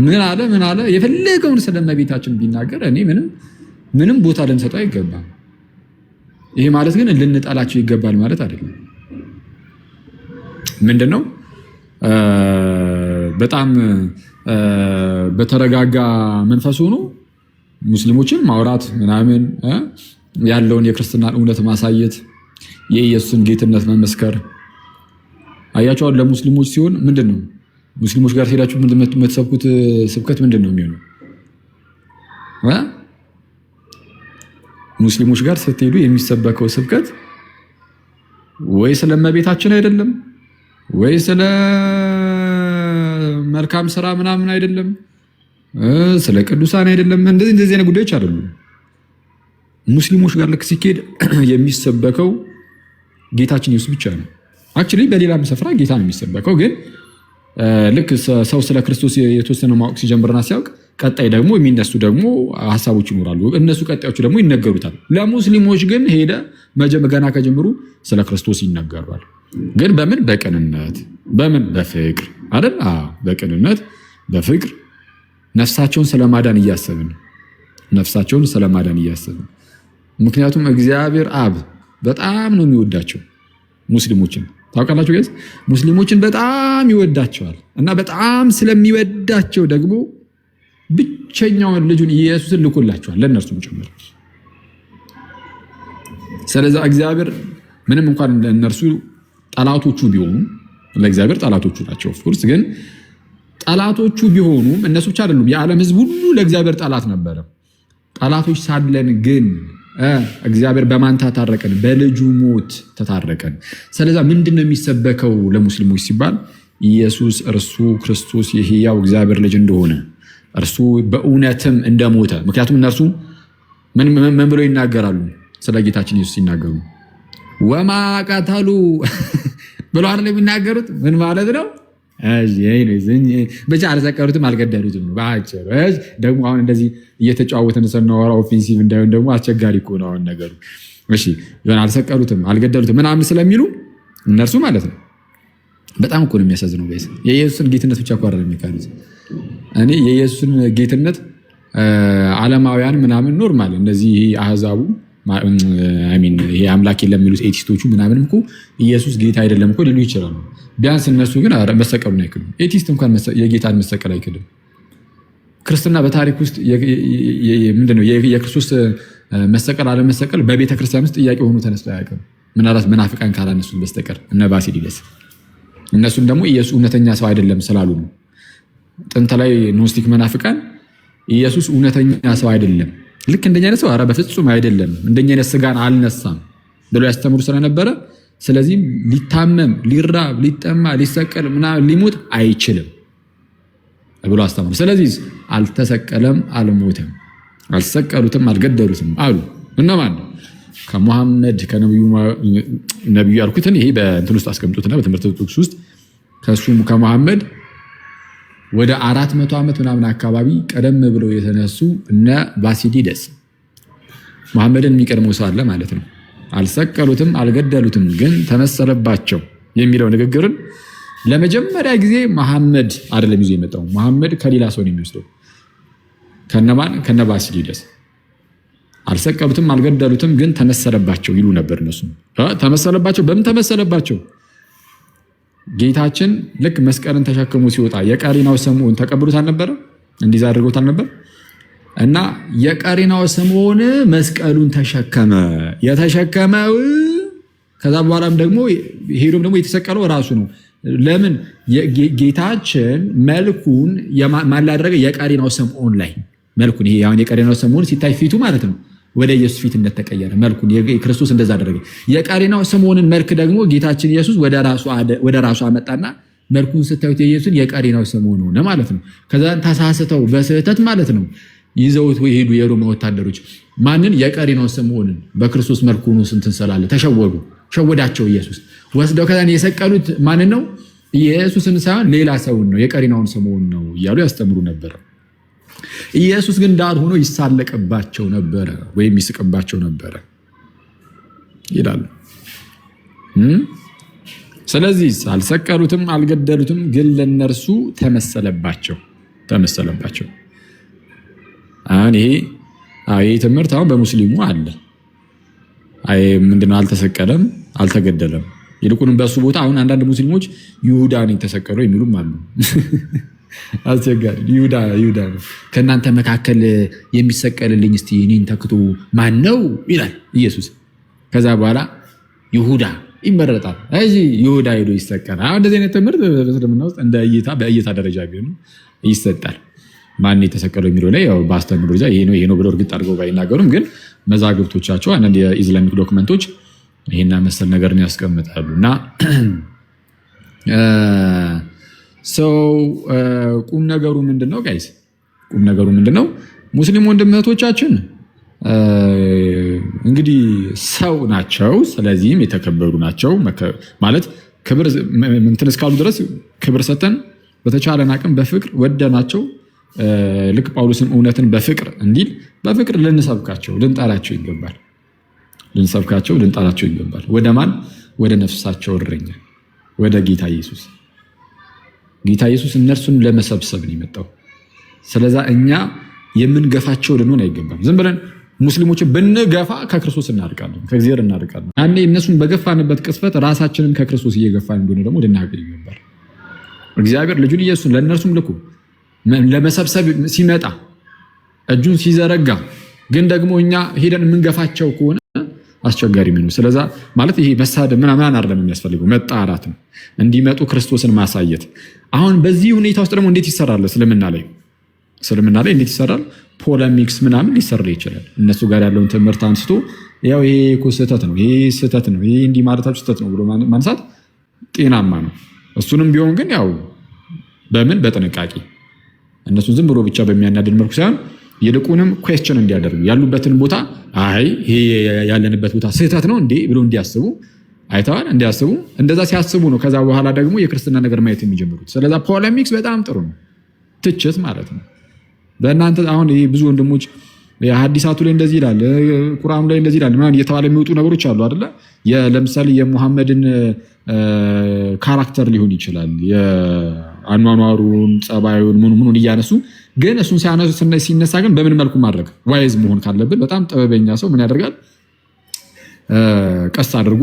ምን አለ የፈለገውን ስለመቤታችን ቢናገር እኔ ምንም ቦታ ልንሰጠው አይገባም። ይሄ ማለት ግን ልንጠላቸው ይገባል ማለት አይደለም። ምንድነው በጣም በተረጋጋ መንፈስ ሆኖ ሙስሊሞችን ማውራት ምናምን ያለውን የክርስትናን እውነት ማሳየት የኢየሱስን ጌትነት መመስከር አያቸዋል። ለሙስሊሞች ሲሆን ምንድነው ሙስሊሞች ጋር ሄዳችሁ የምትሰብኩት ስብከት ምንድነው የሚሆነው? ሙስሊሞች ጋር ስትሄዱ የሚሰበከው ስብከት ወይ ስለ እመቤታችን አይደለም፣ ወይ ስለ መልካም ስራ ምናምን አይደለም፣ ስለ ቅዱሳን አይደለም። እንደዚህ አይነት ጉዳዮች አይደሉም። ሙስሊሞች ጋር ልክ ሲኬድ የሚሰበከው ጌታችን ኢየሱስ ብቻ ነው። አክቹሊ በሌላም ስፍራ ጌታ ነው የሚሰበከው። ግን ልክ ሰው ስለ ክርስቶስ የተወሰነ ማወቅ ሲጀምርና ሲያውቅ ቀጣይ ደግሞ የሚነሱ ደግሞ ሀሳቦች ይኖራሉ። እነሱ ቀጣዮቹ ደግሞ ይነገሩታል። ለሙስሊሞች ግን ሄደ ገና ከጀምሩ ስለ ክርስቶስ ይነገራል። ግን በምን? በቅንነት፣ በምን? በፍቅር አይደል? በቅንነት በፍቅር ነፍሳቸውን ስለማዳን እያሰብን ነፍሳቸውን ስለማዳን እያሰብን። ምክንያቱም እግዚአብሔር አብ በጣም ነው የሚወዳቸው ሙስሊሞችን። ታውቃላችሁ ጋይስ፣ ሙስሊሞችን በጣም ይወዳቸዋል። እና በጣም ስለሚወዳቸው ደግሞ ብቸኛውን ልጁን ኢየሱስን ልኮላቸዋል፣ ለእነርሱም ጭምር። ስለዚህ እግዚአብሔር ምንም እንኳን ለእነርሱ ጠላቶቹ ቢሆኑ ለእግዚአብሔር ጠላቶቹ ናቸው። ኦፍኮርስ ግን ጠላቶቹ ቢሆኑም እነሱ ብቻ አይደሉም። የዓለም ሕዝብ ሁሉ ለእግዚአብሔር ጠላት ነበረ። ጠላቶች ሳለን ግን እግዚአብሔር በማን ተታረቀን? በልጁ ሞት ተታረቀን። ስለዚህ ምንድነው የሚሰበከው ለሙስሊሞች ሲባል ኢየሱስ እርሱ ክርስቶስ የሕያው እግዚአብሔር ልጅ እንደሆነ እርሱ በእውነትም እንደሞተ። ምክንያቱም እነርሱ ምን ብለው ይናገራሉ? ስለ ጌታችን ኢየሱስ ሲናገሩ ወማ ቀተሉ ብለው አይደል የሚናገሩት? ምን ማለት ነው? ብቻ አልሰቀሉትም አልገደሉትም ነው በአጭሩ። ደግሞ አሁን እንደዚህ እየተጫወትን ስናወራ ኦፌንሲቭ እንዳይሆን ደግሞ አስቸጋሪ እኮ ነው አሁን ነገሩ። እሺ አልሰቀሉትም አልገደሉትም ምናምን ስለሚሉ እነርሱ ማለት ነው። በጣም እኮ ነው የሚያሳዝነው ጋይስ። የኢየሱስን ጌትነት ብቻ እኮ አይደለም የሚካዱት። እኔ የኢየሱስን ጌትነት ዓለማውያን ምናምን ኖርማል እንደዚህ አህዛቡ ይሄ አምላክ የለም የሚሉት ኤቲስቶቹ ምናምንም እኮ ኢየሱስ ጌታ አይደለም እኮ ሊሉ ይችላሉ። ቢያንስ እነሱ ግን መሰቀሉን አይክዱም። ኤቲስት እንኳን የጌታን መሰቀል አይክድም። ክርስትና በታሪክ ውስጥ ምንድነው የክርስቶስ መሰቀል አለመሰቀል በቤተ ክርስቲያን ውስጥ ጥያቄ ሆኖ ተነስቶ አያውቅም። ምናልባት መናፍቃን ካላነሱት በስተቀር እነ ባሲሊደስ። እነሱም ደግሞ ኢየሱስ እውነተኛ ሰው አይደለም ስላሉ ነው። ጥንት ላይ ኖስቲክ መናፍቃን ኢየሱስ እውነተኛ ሰው አይደለም፣ ልክ እንደኛ አይነት ሰው ኧረ በፍጹም አይደለም፣ እንደኛ አይነት ስጋን አልነሳም ብለው ያስተምሩ ስለነበረ ስለዚህም ሊታመም ሊራብ ሊጠማ ሊሰቀል ምናምን ሊሞት አይችልም ብሎ አስተምሩ። ስለዚህ አልተሰቀለም አልሞተም፣ አልሰቀሉትም አልገደሉትም አሉ። እነማን? ከሙሐመድ ነቢዩ ያልኩትን ይሄ በእንትን ውስጥ አስቀምጡትና በትምህርት ጥቅስ ውስጥ ከሱም ከሙሐመድ ወደ 400 ዓመት ምናምን አካባቢ ቀደም ብለው የተነሱ እነ ባሲሊደስ ሙሐመድን የሚቀድመው ሰው አለ ማለት ነው። አልሰቀሉትም አልገደሉትም ግን ተመሰለባቸው የሚለው ንግግርን ለመጀመሪያ ጊዜ መሐመድ አይደለም ይዞ የመጣው። መሐመድ ከሌላ ሰው ነው የሚወስደው። ከነማን? ከነ ባሲሊደስ። አልሰቀሉትም አልገደሉትም ግን ተመሰለባቸው ይሉ ነበር እነሱ። ተመሰለባቸው። በምን ተመሰለባቸው? ጌታችን ልክ መስቀልን ተሸክሞ ሲወጣ የቀሪናው ስምዖን ተቀብሎት አልነበረ? እንዲዛ አድርጎት አልነበር? እና የቀሪናው ስምዖን መስቀሉን ተሸከመ። የተሸከመው ከዛ በኋላም ደግሞ ሄዶም ደግሞ የተሰቀለው ራሱ ነው። ለምን? ጌታችን መልኩን ማላደረገ የቀሪናው ስምዖን ላይ መልኩን ይሄ አሁን የቀሪናው ስምዖን ሲታይ ፊቱ ማለት ነው ወደ ኢየሱስ ፊት እንደተቀየረ መልኩን ክርስቶስ እንደዛ አደረገ። የቀሪናው ስምዖንን መልክ ደግሞ ጌታችን ኢየሱስ ወደ ራሱ አመጣና መልኩን ስታዩት የኢየሱስን የቀሪናው ስምዖን ሆነ ማለት ነው። ከዛ ተሳስተው በስህተት ማለት ነው ይዘውት ሄዱ የሮማ ወታደሮች። ማንን? የቀሪናው ስምዖንን በክርስቶስ መልኩ ነው እንትን ስላለ ተሸወዱ። ሸወዳቸው ኢየሱስ ወስደው ከዛ የሰቀሉት ማንን ነው? ኢየሱስን ሳይሆን ሌላ ሰውን ነው፣ የቀሪናውን ስምዖን ነው እያሉ ያስተምሩ ነበር። ኢየሱስ ግን ዳር ሆኖ ይሳለቅባቸው ነበረ ወይም ይስቅባቸው ነበረ ይላሉ። ስለዚህ አልሰቀሉትም አልገደሉትም ግን ለነርሱ ተመሰለባቸው። አሁን ይሄ ትምህርት አሁን በሙስሊሙ አለ። ምንድነው? አልተሰቀለም አልተገደለም። ይልቁንም በሱ ቦታ አሁን አንዳንድ ሙስሊሞች ይሁዳ ነው የተሰቀለው የሚሉም አሉ። አስቸጋሪ ይሁዳ ነው። ከእናንተ መካከል የሚሰቀልልኝ እስቲ እኔን ተክቶ ማን ነው ይላል ኢየሱስ። ከዛ በኋላ ይሁዳ ይመረጣል። እዚህ ይሁዳ ሄዶ ይሰቀላል። አሁን እንደዚህ አይነት ትምህርት በእስልምና ውስጥ እንደ በእይታ ደረጃ ቢሆን ይሰጣል። ማን የተሰቀለው የሚለው ላይ ያው በአስተምህሮ ደረጃ ይሄ ነው ብለው እርግጥ አድርገው ባይናገሩም ግን መዛግብቶቻቸው አንዳንድ የኢስላሚክ ዶክመንቶች ይሄና መሰል ነገርን ያስቀምጣሉ እና ቁም ነገሩ ምንድነው ጋይስ? ቁም ነገሩ ምንድነው? ሙስሊም ወንድም እህቶቻችን እንግዲህ ሰው ናቸው። ስለዚህም የተከበሩ ናቸው ማለት ክብር እንትን እስካሉ ድረስ ክብር ሰተን በተቻለን አቅም በፍቅር ወደናቸው ልክ ጳውሎስም እውነትን በፍቅር እንዲል በፍቅር ልንሰብካቸው ልንጣላቸው ይገባል። ልንጣላቸው ይገባል። ወደ ማን? ወደ ነፍሳቸው እረኛ ወደ ጌታ ኢየሱስ። ጌታ ኢየሱስ እነርሱን ለመሰብሰብ ነው የመጣው። ስለዛ እኛ የምንገፋቸው ልንሆን አይገባም። ዝም ብለን ሙስሊሞችን ብንገፋ ከክርስቶስ እናርቃለን፣ ከእግዚአብሔር እናርቃለን። ያኔ እነሱን በገፋንበት ቅስፈት ራሳችንን ከክርስቶስ እየገፋን እንደሆነ ደግሞ ልናገር ይገባል። እግዚአብሔር ልጁን ኢየሱስን ለእነርሱም ልኮ ለመሰብሰብ ሲመጣ እጁን ሲዘረጋ ግን ደግሞ እኛ ሄደን የምንገፋቸው ከሆነ አስቸጋሪ ነው። ስለዛ ማለት ይሄ መሳደብ ምናምን አይደለም የሚያስፈልገው፣ መጣራት ነው። እንዲመጡ ክርስቶስን ማሳየት። አሁን በዚህ ሁኔታ ውስጥ ደግሞ እንዴት ይሰራል? እስልምና ላይ እንዴት ይሰራል? ፖለሚክስ ምናምን ሊሰራ ይችላል። እነሱ ጋር ያለውን ትምህርት አንስቶ ያው ይሄ እኮ ስህተት ነው፣ ይሄ ስህተት ነው፣ ይሄ እንዲህ ማለታችሁ ስህተት ነው ብሎ ማንሳት ጤናማ ነው። እሱንም ቢሆን ግን ያው በጥንቃቄ እነሱን ዝም ብሎ ብቻ በሚያናድድ መልኩ ሳይሆን ይልቁንም ኩዌስችን እንዲያደርጉ ያሉበትን ቦታ አይ ይሄ ያለንበት ቦታ ስህተት ነው እንዴ ብሎ እንዲያስቡ አይተዋል። እንዲያስቡ እንደዛ ሲያስቡ ነው ከዛ በኋላ ደግሞ የክርስትና ነገር ማየት የሚጀምሩት። ስለዛ ፖለሚክስ በጣም ጥሩ ነው፣ ትችት ማለት ነው። በእናንተ አሁን ይሄ ብዙ ወንድሞች ሐዲሳቱ ላይ እንደዚህ ይላል፣ ቁርአኑ ላይ እንደዚህ ይላል ምናምን እየተባለ የሚወጡ ነገሮች አሉ አይደለ? ለምሳሌ የሙሐመድን ካራክተር ሊሆን ይችላል የአኗኗሩን ጸባዩን ምኑን እያነሱ ግን እሱን ሲነሳ ግን በምን መልኩ ማድረግ ዋይዝ መሆን ካለብን በጣም ጥበበኛ ሰው ምን ያደርጋል? ቀስ አድርጎ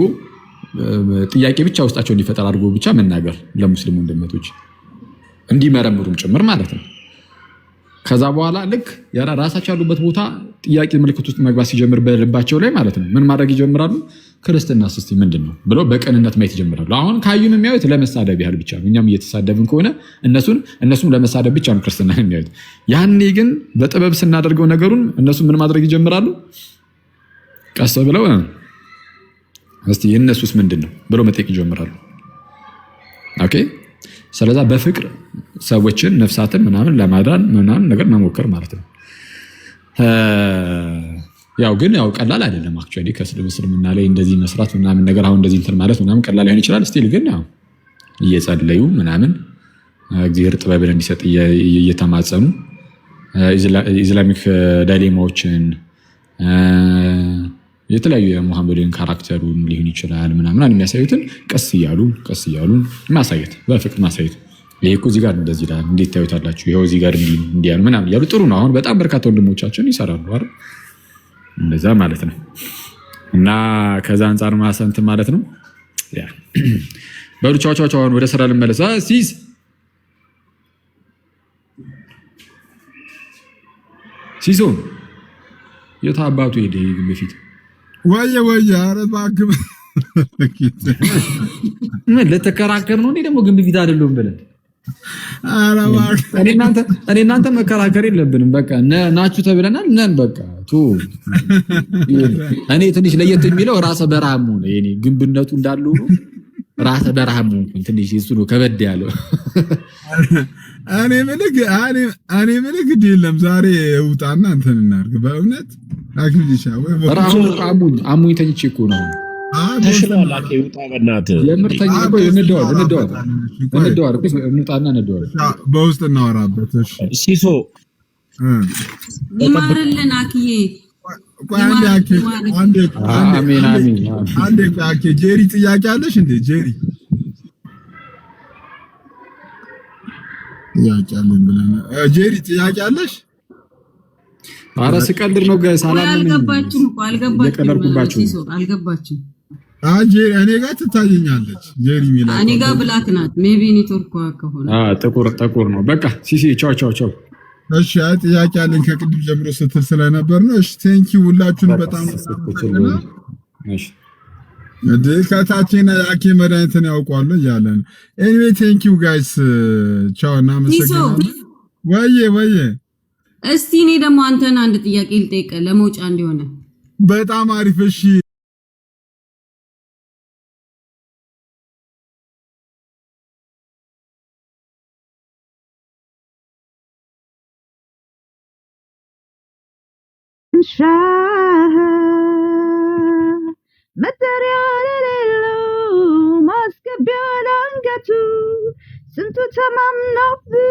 ጥያቄ ብቻ ውስጣቸው እንዲፈጠር አድርጎ ብቻ መናገር ለሙስሊም ወንድሞች እንዲመረምሩም ጭምር ማለት ነው። ከዛ በኋላ ልክ ራሳቸው ያሉበት ቦታ ጥያቄ ምልክት ውስጥ መግባት ሲጀምር በልባቸው ላይ ማለት ነው ምን ማድረግ ይጀምራሉ? ክርስትና እስቲ ምንድን ነው ብሎ በቅንነት ማየት ይጀምራሉ። አሁን ካዩን የሚያዩት ለመሳደብ ያህል ብቻ ነው። እኛም እየተሳደብን ከሆነ እነሱም ለመሳደብ ብቻ ነው ክርስትና የሚያዩት። ያኔ ግን በጥበብ ስናደርገው ነገሩን እነሱ ምን ማድረግ ይጀምራሉ? ቀስ ብለው እስቲ የእነሱስ ምንድን ነው ብሎ መጠየቅ ይጀምራሉ። ኦኬ። ስለዛ በፍቅር ሰዎችን ነፍሳትን ምናምን ለማዳን ምናምን ነገር መሞከር ማለት ነው። ያው ግን ያው ቀላል አይደለም። አክቹአሊ ከእስልምና ላይ እንደዚህ መስራት ምናምን ነገር አሁን እንደዚህ እንትን ማለት ምናምን ቀላል ሊሆን ይችላል። ስቲል ግን ያው እየጸለዩ ምናምን እግዚአብሔር ጥበብን እንዲሰጥ እየተማጸኑ ኢስላሚክ ዳይሌማዎችን የተለያዩ የሙሐመድን ካራክተሩን ሊሆን ይችላል ምናምን የሚያሳዩትን ቀስ እያሉ ማሳየት፣ በፍቅር ማሳየት። ይሄ እኮ እዚህ ጋር እንደዚህ ይላል እንዴት ታዩታላችሁ? ይሄው እዚህ ጋር እንዲህ ያሉ ምናምን ያሉ ጥሩ ነው። አሁን በጣም በርካታ ወንድሞቻችን ይሰራሉ አይደል? እንደዛ ማለት ነው። እና ከዛ አንፃር ማሰንት ማለት ነው። ያ በሉ ቻው ቻው ቻው። ወደ ስራ ልመለስ። ሲሶ የት አባቱ ሄደ? ግን በፊት ወየ ኧረ እባክህ ምን ልትከራከር ነው? እኔ ደግሞ ግን በፊት አይደለም ብለን ኧረ እባክህ እኔ እናንተ መከራከር የለብንም። በቃ ናችሁ ተብለናል ነን። በቃ እኔ ትንሽ ለየት የሚለው ራሰ በረሃም ሆነ የኔ ግንብነቱ እንዳሉ ነው። ራሰ በረሃም ሆነ ትንሽ እሱ ነው ከበድ ያለው። እኔ ምልክ ግድ የለም ዛሬ ውጣና እንትን እናድርግ። በእውነት አክሊሻ ወይ አሙኝ ተኝቼ እኮ ነው። ተሽሏል። አኬ ውጣ በእናትህ የምርተኛ እኮ እንደዋል እንውጣና እንደዋል በውስጥ እናወራበት። እሺ ሲሶ ይማርልን አክዬ። አንዴ አኬ ጄሪ ጥያቄ አለሽ እንዴ? ጄሪ ጥያቄ አለኝ ብለን ጄሪ ጥያቄ አለሽ? ኧረ ስቀልድ ነው ጋር ሰላም ነው። አልገባችሁም። ጄሪ እኔ ጋር ትታየኛለች። ጄሪ ሚላ እኔ ጋር ብላክ ናት። ሜቢ ኔትወርክ ከሆነ ጥቁር ነው። በቃ ሲሲ ቻው ቻው ቻው። እሺ ጥያቄ አለኝ ከቅድም ጀምሮ ስትል ስለነበር ነው። እሺ ቴንኪ ሁላችሁን በጣም እሺ ከታችን አኬ መድኃኒትን ያውቋሉ እያለ ነው። ኤኒዌይ ቴንኪው ጋይስ ቻው እና መሰግናለሁ። ወየ እስቲ እኔ ደግሞ አንተን አንድ ጥያቄ ልጠይቅ ለመውጫ እንዲሆነ። በጣም አሪፍ እሺ። መጠሪያሌለው ማስገቢያ ላንገቱ ስንቱ ተማምኖበት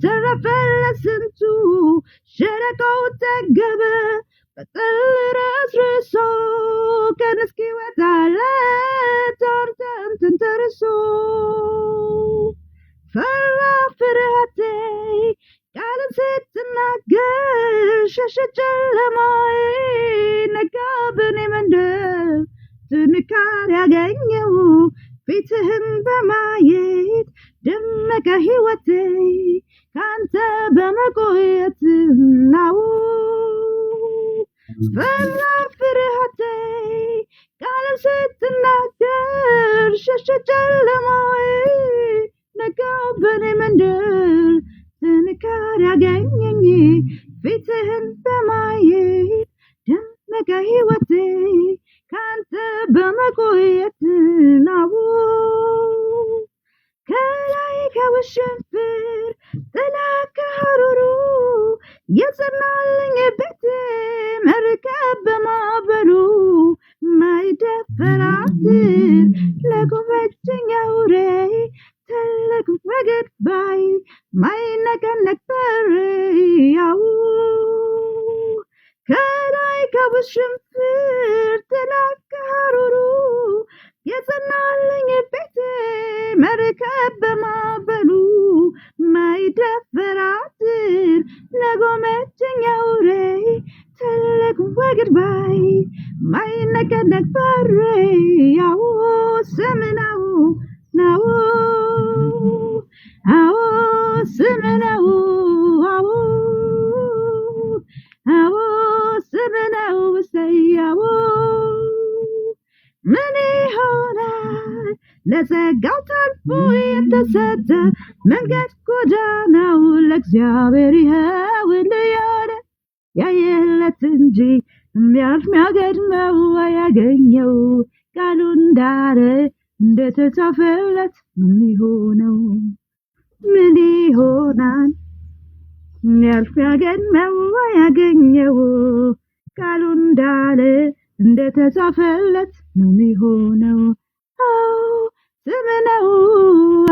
ተረፈለ ስንቱ ሸለቆው ጠገበ በጥል ረስርሶ ቀን እስኪወጣለት አንተን ተንተርሶ ፈራ ፍርሃቴ ቃልን ስትናገር ሸሸ ጨለማዬ ነጋ በኔ መንደር ጥንካሬ ያገኘው ፊትህን በማየት ደመቀ ሕይወቴ ካንተ በመቆየት ነው ፈራ ፍርሃቴ ቃልን ስትናገር ሸሸ ጨለማዬ ነጋ በኔ መንደር ጥንካሬ ያገኘኝ ፊትህን በማየት ደመቀ ሕይወቴ ካንተ በመቆየት ነው ከላይ ከውሽንፍር ጥላ ከሐሩሩ የጸናልኝ ቤቴ መርከብ በማዕበሉ ማይደፈር አጥር ለጎበኘኝ አውሬ ትልቅ ወገድ ባይ ማይነቀነቅ በር ያው ከላይ ከውሽንፍር ጥላ ከሐሩሩ የጸናልኝ ቤቴ መርከብ በማዕበሉ ማይደፈር አጥር ለጎመጀኝ አውሬ ትልቅ ወገድ ባይ ማይነቀነቅ በር ያው ስም ነው ነው አዎ ስም ነው አዎ አዎ ስም ነው እሰያዎ ምን ይሆናል ለጸጋው ተርፎ የተሰጠ መንገድ ጎዳናው ለእግዚአብሔር ይኸው ያለ ያየለት እንጂ የሚያልፍ የሚያገድመው አያገኘው ቃሉ እንዳለ እንደተጻፈለት የሚሆነው ምን ይሆናል የሚያልፍ የሚያገድመው አያገኘው ቃሉ እንዳለ እንደተጻፈለት ነው የሚሆነው ስም ነው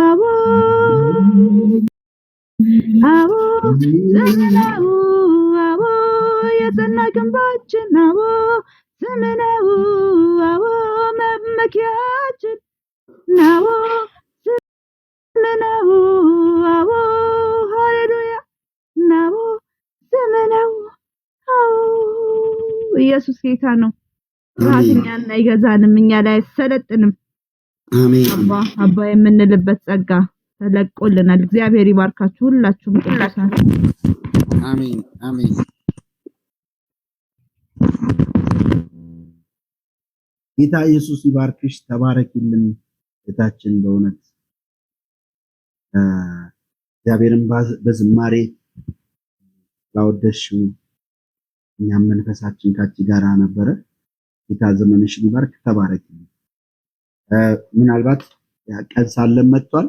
አዎ አዎ ስም ነው አዎ የጸና ግንባችን አዎ ስም ነው አዎ መመኪያችን ነው ስም ነው አዎ ሃሌሉያ ነው ስም ነው አዎ ኢየሱስ ጌታ ነው። ራስኛን አይገዛንም እኛ ላይ ሰለጥንም አሜን አባ የምንልበት ጸጋ ተለቆልናል። እግዚአብሔር ይባርካችሁ ሁላችሁም ቅዱሳን። አሜን አሜን። ጌታ ኢየሱስ ይባርክሽ፣ ተባረኪልን እህታችን። በእውነት እግዚአብሔርን በዝማሬ ላወደሽው እኛም መንፈሳችን ካንቺ ጋር ነበረ። ጌታ ዘመንሽን ይባርክ፣ ተባረኪልን። ምናልባት ቀን ሳለን መጥቷል።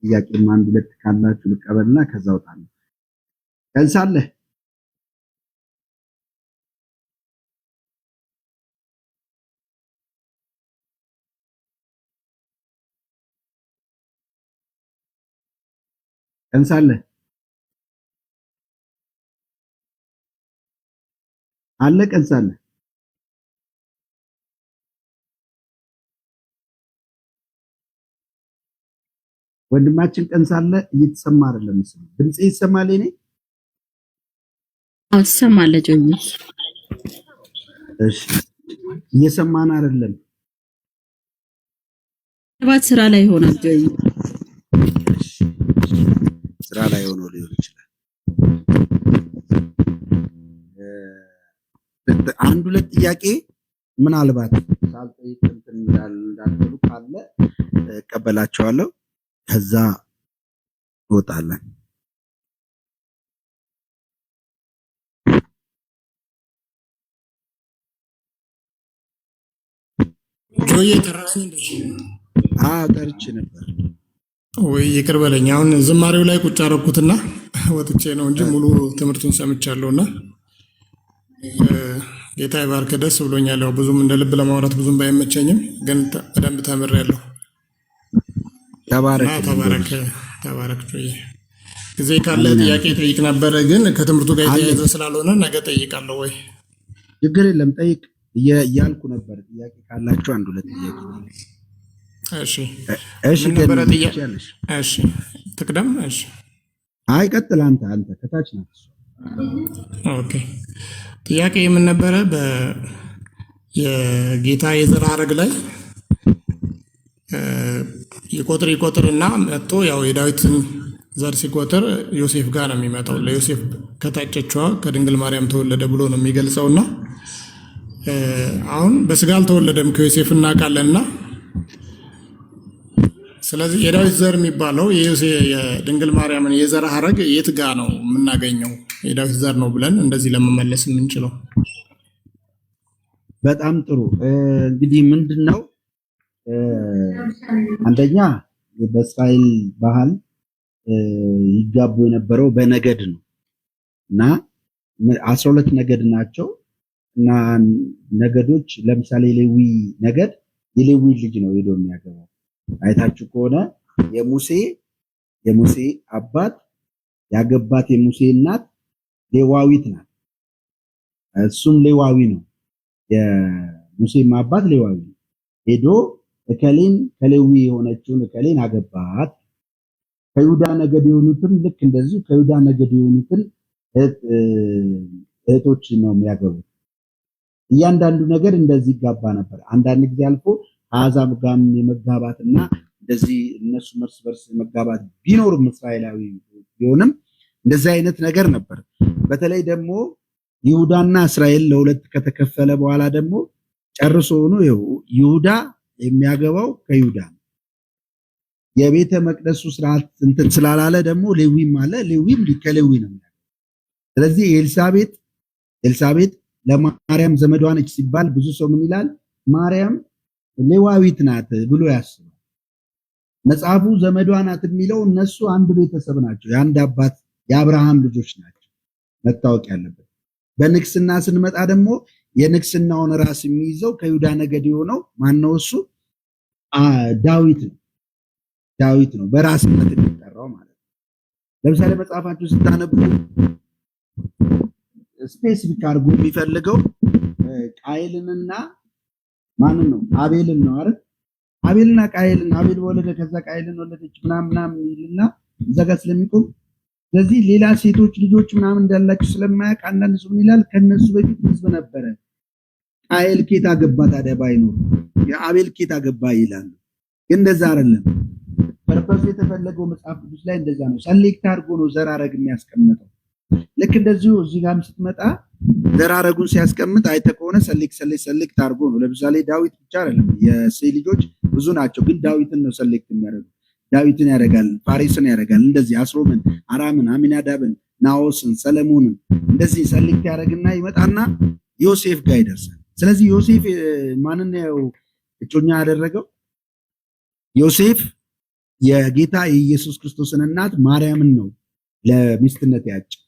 ጥያቄም አንድ ሁለት ካላችሁ ልቀበልና ከዛ ወጣለሁ። ቀን ሳለ ቀን ሳለ አለ ቀን ሳለ ወንድማችን ቀን ሳለ እየተሰማ አይደለም መሰለኝ። ድምጽ ይሰማል? እኔ አሰማለ ጆኒ። እሺ እየሰማን አይደለም። ባት ስራ ላይ ሆናል ጆኒ። ስራ ላይ ሆኖ ሊሆን ይችላል። አንድ ሁለት ጥያቄ ምናልባት ሳልጠይቅ እንትን እንዳልሉ ካለ እቀበላቸዋለሁ። ከዛ እንወጣለን። ጆዬ ጠራኸኝ እንዴ? ጠርቼ ነበር። ወይ ይቅር በለኝ። አሁን ዝማሬው ላይ ቁጭ አደረኩትና ወጥቼ ነው እንጂ ሙሉ ትምህርቱን ሰምቻለሁና ጌታ ይባርክ። ደስ ብሎኛል። ያው ብዙም እንደ ልብ ለማውራት ብዙም ባይመቸኝም ግን በደንብ ተምሬያለሁ። ተባረክ ጆዬ። ጊዜ ካለ ጥያቄ ጠይቅ ነበረ፣ ግን ከትምህርቱ ጋር የተያያዘ ስላልሆነ ነገ ጠይቃለሁ። ወይ ችግር የለም ጠይቅ እያልኩ ነበር። ጥያቄ ካላችሁ አንድ ሁለት ጥያቄ። እሺ ነበረ ጥያቄ። እሺ ትቅደም። እሺ አይ ቀጥል አንተ ከታች ናት። ኦኬ ጥያቄ ምን ነበረ? የጌታ የዘር ሐረግ ላይ ይቆጥርና መጥቶ ያው የዳዊትን ዘር ሲቆጥር ዮሴፍ ጋር ነው የሚመጣው። ለዮሴፍ ከታጨችዋ ከድንግል ማርያም ተወለደ ብሎ ነው የሚገልጸውና አሁን በስጋ አልተወለደም ከዮሴፍ እናውቃለንና፣ ስለዚህ የዳዊት ዘር የሚባለው የድንግል ማርያምን የዘር ሐረግ የት ጋ ነው የምናገኘው? የዳዊት ዘር ነው ብለን እንደዚህ ለመመለስ የምንችለው? በጣም ጥሩ። እንግዲህ ምንድነው አንደኛ በእስራኤል ባህል ይጋቡ የነበረው በነገድ ነው እና 12 ነገድ ናቸው እና ነገዶች ለምሳሌ ሌዊ ነገድ የሌዊ ልጅ ነው ሄዶ የሚያገባው። አይታችሁ ከሆነ የሙሴ አባት ያገባት የሙሴ እናት ሌዋዊት ናት። እሱም ሌዋዊ ነው። የሙሴም አባት ሌዋዊ ነው። ሄዶ እከሌን ከሌዊ የሆነችውን እከሌን አገባት። ከይሁዳ ነገድ የሆኑትም ልክ እንደዚህ ከይሁዳ ነገድ የሆኑትን እህቶች ነው የሚያገቡት። እያንዳንዱ ነገር እንደዚህ ይጋባ ነበር። አንዳንድ ጊዜ አልፎ አሕዛብ ጋርም የመጋባትና እንደዚህ እነሱ እርስ በርስ መጋባት ቢኖርም እስራኤላዊ ቢሆንም እንደዚህ አይነት ነገር ነበር። በተለይ ደግሞ ይሁዳና እስራኤል ለሁለት ከተከፈለ በኋላ ደግሞ ጨርሶ ሆኖ ይሁዳ የሚያገባው ከይሁዳ ነው። የቤተ መቅደሱ ስርዓት እንትን ስላላለ ደግሞ ሌዊም አለ። ሌዊም ከሌዊ ነው። ስለዚህ ኤልሳቤጥ ለማርያም ዘመዷ ነች ሲባል ብዙ ሰው ምን ይላል? ማርያም ሌዋዊት ናት ብሎ ያስባል። መጽሐፉ ዘመዷ ናት የሚለው እነሱ አንድ ቤተሰብ ናቸው፣ የአንድ አባት የአብርሃም ልጆች ናቸው። መታወቅ ያለበት። በንግስና ስንመጣ ደግሞ የንግስናውን ራስ የሚይዘው ከይሁዳ ነገድ የሆነው ማነው? እሱ ዳዊት ነው። በራስነት የሚጠራው ማለት ነው። ለምሳሌ መጽሐፋችሁ ስታነቡ ስፔሲፊክ አድርጎ የሚፈልገው ቃየልንና ማንን ነው? አቤልን ነው አይደል? አቤልና ቃየልን፣ አቤል ወለደ ከዛ ቃየልን ወለደች ምናምን ይልና እዛ ጋር ስለሚቆም፣ ስለዚህ ሌላ ሴቶች ልጆች ምናምን እንዳላችሁ ስለማያውቅ አንዳንድ ሰው ምን ይላል? ከነሱ በፊት ህዝብ ነበረ። ቃየል ኬት አገባ ታዲያ ባይኖር የአቤል ኬት አገባ ይላሉ። ግን እንደዛ አይደለም። ፐርፐሱ የተፈለገው መጽሐፍ ቅዱስ ላይ እንደዛ ነው። ሰሌክት አድርጎ ነው ዘር ሐረግ የሚያስቀምጠው። ልክ እንደዚሁ እዚህ ጋርም ስትመጣ ዘር ሐረጉን ሲያስቀምጥ አይተህ ከሆነ ሰሌክት አድርጎ ነው። ለምሳሌ ዳዊት ብቻ አይደለም፣ የሴይ ልጆች ብዙ ናቸው፣ ግን ዳዊትን ነው ሰሌክት የሚያደርገው። ዳዊትን ያደርጋል፣ ፋሬስን ያደርጋል፣ እንደዚህ አስሮምን፣ አራምን፣ አሚናዳብን፣ ናኦስን፣ ሰለሞንን እንደዚህ ሰሌክት ያደርግና ይመጣና ዮሴፍ ጋር ይደርሳል። ስለዚህ ዮሴፍ ማንን ነው እጮኛ ያደረገው? ዮሴፍ የጌታ የኢየሱስ ክርስቶስን እናት ማርያምን ነው ለሚስትነት ያጨው።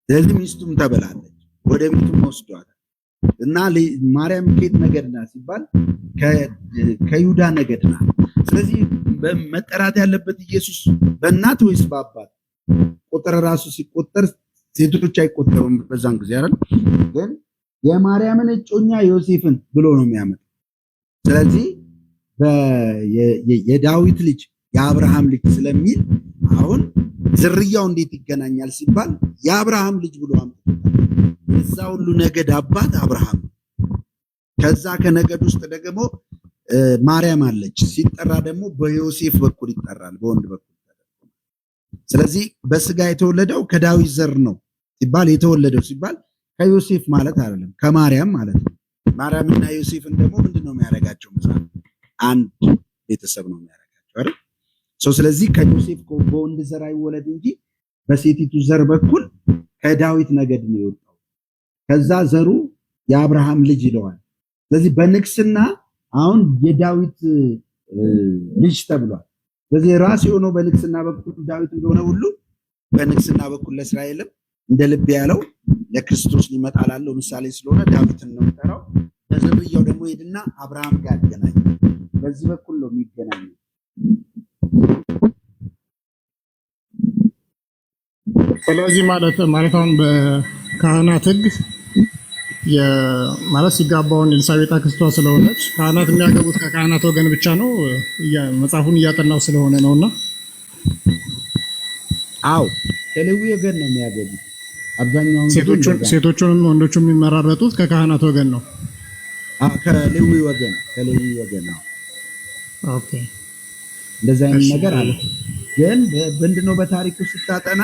ስለዚህ ሚስቱም ተበላለች፣ ወደ ቤቱም ወስዷታል። እና ማርያም ከየት ነገድ ናት ሲባል ከይሁዳ ነገድ ናት። ስለዚህ መጠራት ያለበት ኢየሱስ በእናት ወይስ በአባት? ቁጥር ራሱ ሲቆጠር ሴቶች አይቆጠሩም በዛን ጊዜ አይደል? ግን የማርያምን እጮኛ ዮሴፍን ብሎ ነው የሚያመጣው። ስለዚህ የዳዊት ልጅ የአብርሃም ልጅ ስለሚል አሁን ዝርያው እንዴት ይገናኛል ሲባል የአብርሃም ልጅ ብሎ አምጥቶታል። እዛ ሁሉ ነገድ አባት አብርሃም። ከዛ ከነገድ ውስጥ ደግሞ ማርያም አለች። ሲጠራ ደግሞ በዮሴፍ በኩል ይጠራል፣ በወንድ በኩል። ስለዚህ በስጋ የተወለደው ከዳዊት ዘር ነው ሲባል የተወለደው ሲባል ከዮሴፍ ማለት አይደለም፣ ከማርያም ማለት ነው። ማርያምና ዮሴፍን ደግሞ ምንድነው የሚያደርጋቸው? መጽሐፍ አንድ ቤተሰብ ነው የሚያደርጋቸው አይደል? ስለዚህ ከዮሴፍ በወንድ ዘር አይወለድ እንጂ በሴቲቱ ዘር በኩል ከዳዊት ነገድ ነው የወጣው። ከዛ ዘሩ የአብርሃም ልጅ ይለዋል። ስለዚህ በንግስና አሁን የዳዊት ልጅ ተብሏል። ስለዚህ ራስ የሆነው በንግስና በኩል ዳዊት እንደሆነ ሁሉ በንግስና በኩል ለእስራኤልም እንደ ልብ ያለው ለክርስቶስ ሊመጣ ላለው ምሳሌ ስለሆነ ዳዊትን ነው የሚጠራው። በዝርያው ደግሞ ሄድና አብርሃም ጋር ያገናኝ። በዚህ በኩል ነው የሚገናኘው። ስለዚህ ማለት አሁን በካህናት ሕግ ማለት ሲጋባውን ኤልሳቤጥ አክስቷ ስለሆነች ካህናት የሚያገቡት ከካህናት ወገን ብቻ ነው። መጽሐፉን እያጠናው ስለሆነ ነውና፣ አው ከሌዊ ወገን ነው የሚያገቡት። አብዛኛውን ሴቶቹንም ወንዶቹም የሚመራረጡት ከካህናት ወገን ነው። ከሌዊ ወገን ነው። ኦኬ፣ እንደዛ አይነት ነገር አለ። ግን ምንድነው በታሪኩ ስታጠና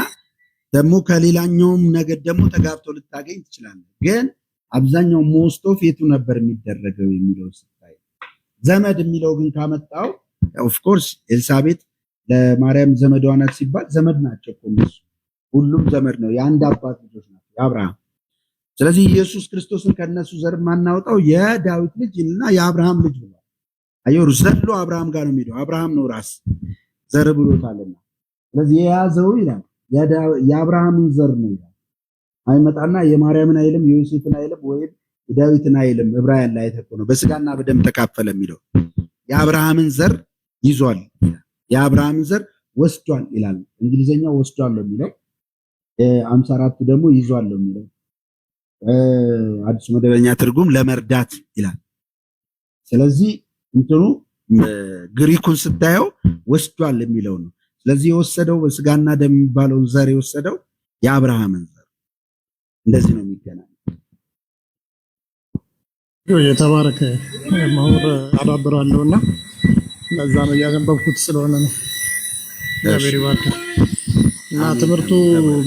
ደግሞ ከሌላኛውም ነገድ ደግሞ ተጋብቶ ልታገኝ ትችላለህ። ግን አብዛኛው ሞስት ኦፍ የቱ ነበር የሚደረገው የሚለው ስታይ ዘመድ የሚለው ግን ካመጣው ኦፍ ኮርስ ኤልሳቤጥ ለማርያም ዘመዷ ናት ሲባል ዘመድ ናቸው እኮ እነሱ ሁሉም ዘመድ ነው፣ የአንድ አባት ልጆች ናቸው የአብርሃም። ስለዚህ ኢየሱስ ክርስቶስን ከነሱ ዘር ማናወጣው የዳዊት ልጅ እና የአብርሃም ልጅ ብሏል። አየሩ ዘሎ አብርሃም ጋር ነው የሚለው፣ አብርሃም ነው ራስ ዘር ብሎታልና። ስለዚህ የያዘው ይላል የአብርሃምን ዘር ነው ይላል። አይመጣና የማርያምን አይልም የዮሴፍን አይልም ወይም የዳዊትን አይልም። ዕብራውያን ላይ ተቆነ በስጋና በደም ተካፈለ የሚለው የአብርሃምን ዘር ይዟል ይላል። የአብርሃምን ዘር ወስዷል ይላል። እንግሊዘኛው ወስዷል ነው የሚለው፣ 54 ደግሞ ይዟል ነው የሚለው። አዲስ መደበኛ ትርጉም ለመርዳት ይላል። ስለዚህ እንትኑ ግሪኩን ስታየው ወስዷል የሚለው ነው። ስለዚህ የወሰደው በስጋና ደም የሚባለውን ዘር የወሰደው የአብርሃምን ዘር እንደዚህ ነው የሚገናኘው። የተባረከ ማውር አዳብራለሁና ለዛ ነው ያገንበብኩት ስለሆነ ነው። እግዚአብሔር ይባርክ። እና ትምህርቱ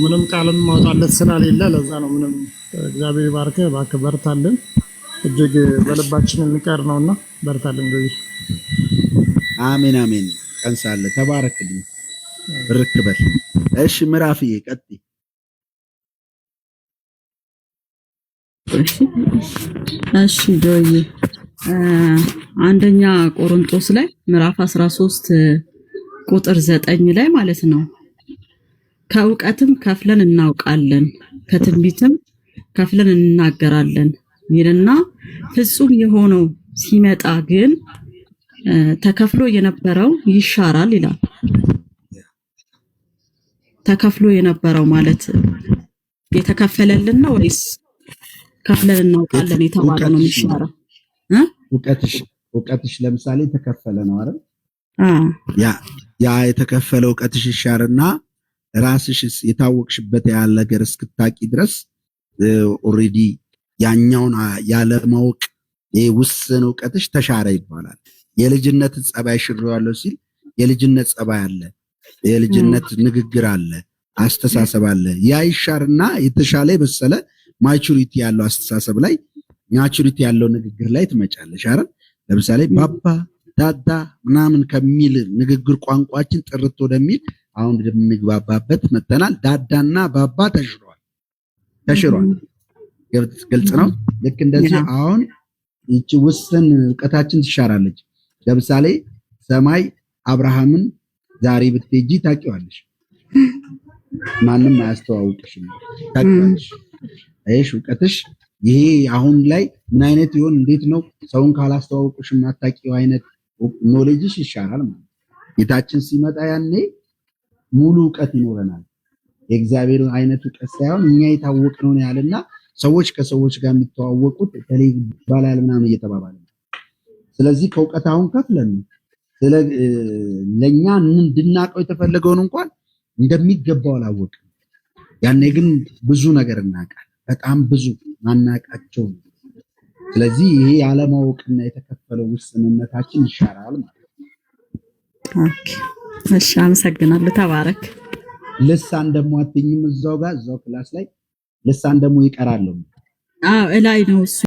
ምንም ቃልም ማውጣለት ስላሌለ ለዛ ነው። ምንም እግዚአብሔር ይባርክ። እባክህ በርታልን። እጅግ በልባችን የሚቀር ነውና በርታልን። እንግዲህ አሜን አሜን። ቀንሳለ ተባረክልኝ። ርክበል። እሺ ምዕራፍዬ ቀጥይ። እሺ ጆይ አንደኛ ቆሮንቶስ ላይ ምዕራፍ 13 ቁጥር 9 ላይ ማለት ነው ከእውቀትም ከፍለን እናውቃለን ከትንቢትም ከፍለን እንናገራለን ይልና ፍጹም የሆነው ሲመጣ ግን ተከፍሎ የነበረው ይሻራል ይላል። ተከፍሎ የነበረው ማለት የተከፈለልን ነው ወይስ ከፍለን እናውቃለን የተባለው ነው የሚሻረው? እውቀትሽ ለምሳሌ ተከፈለ ነው አይደል? ያ የተከፈለ እውቀትሽ ይሻርና ራስሽ የታወቅሽበት ያለ ነገር እስክታቂ ድረስ ኦሬዲ ያኛውን ያለማወቅ ውስን እውቀትሽ ተሻረ ይባላል። የልጅነት ጸባይ ሽሬዋለሁ ሲል የልጅነት ጸባይ አለ፣ የልጅነት ንግግር አለ፣ አስተሳሰብ አለ። ያ ይሻርና የተሻለ የበሰለ ማቹሪቲ ያለው አስተሳሰብ ላይ ማቹሪቲ ያለው ንግግር ላይ ትመጫለሽ አይደል? ለምሳሌ ባባ ዳዳ ምናምን ከሚል ንግግር ቋንቋችን ጥርት ወደሚል አሁን እንደምንግባባበት መተናል። ዳዳና ባባ ተሽሯል። ግልጽ ነው። ልክ እንደዚህ አሁን ይቺ ውስን እውቀታችን ትሻራለች። ለምሳሌ ሰማይ አብርሃምን ዛሬ ብትሄጂ ታውቂዋለሽ፣ ማንም አያስተዋውቅሽም፣ ታውቂዋለሽ። አይሽ እውቀትሽ ይሄ አሁን ላይ ምን አይነት ይሆን እንዴት ነው ሰውን ካላስተዋውቅሽ ማታውቂው አይነት ኖሌጅሽ ይሻራል ማለት። ጌታችን ሲመጣ ያኔ ሙሉ እውቀት ይኖረናል። የእግዚአብሔር አይነት እውቀት ሳይሆን እኛ የታወቅነው ነው ያለና ሰዎች ከሰዎች ጋር የሚተዋወቁት በተለይ ባላል ምናምን እየተባባለ ነው። ስለዚህ ከእውቀት አሁን ከፍለን ነው ለኛ እንድናቀው የተፈለገውን እንኳን እንደሚገባው አላወቅም። ያኔ ግን ብዙ ነገር እናውቃለን፣ በጣም ብዙ ማናቃቸው። ስለዚህ ይሄ ያለማወቅና የተከፈለው ውስንነታችን ይሻራል ማለት ነው። ኦኬ እሺ፣ አመሰግናለሁ። ተባረክ። ልሳን ደግሞ አትኝም እዛው ክላስ ላይ ልሳን ደግሞ ይቀራል። እላይ ነው እሱ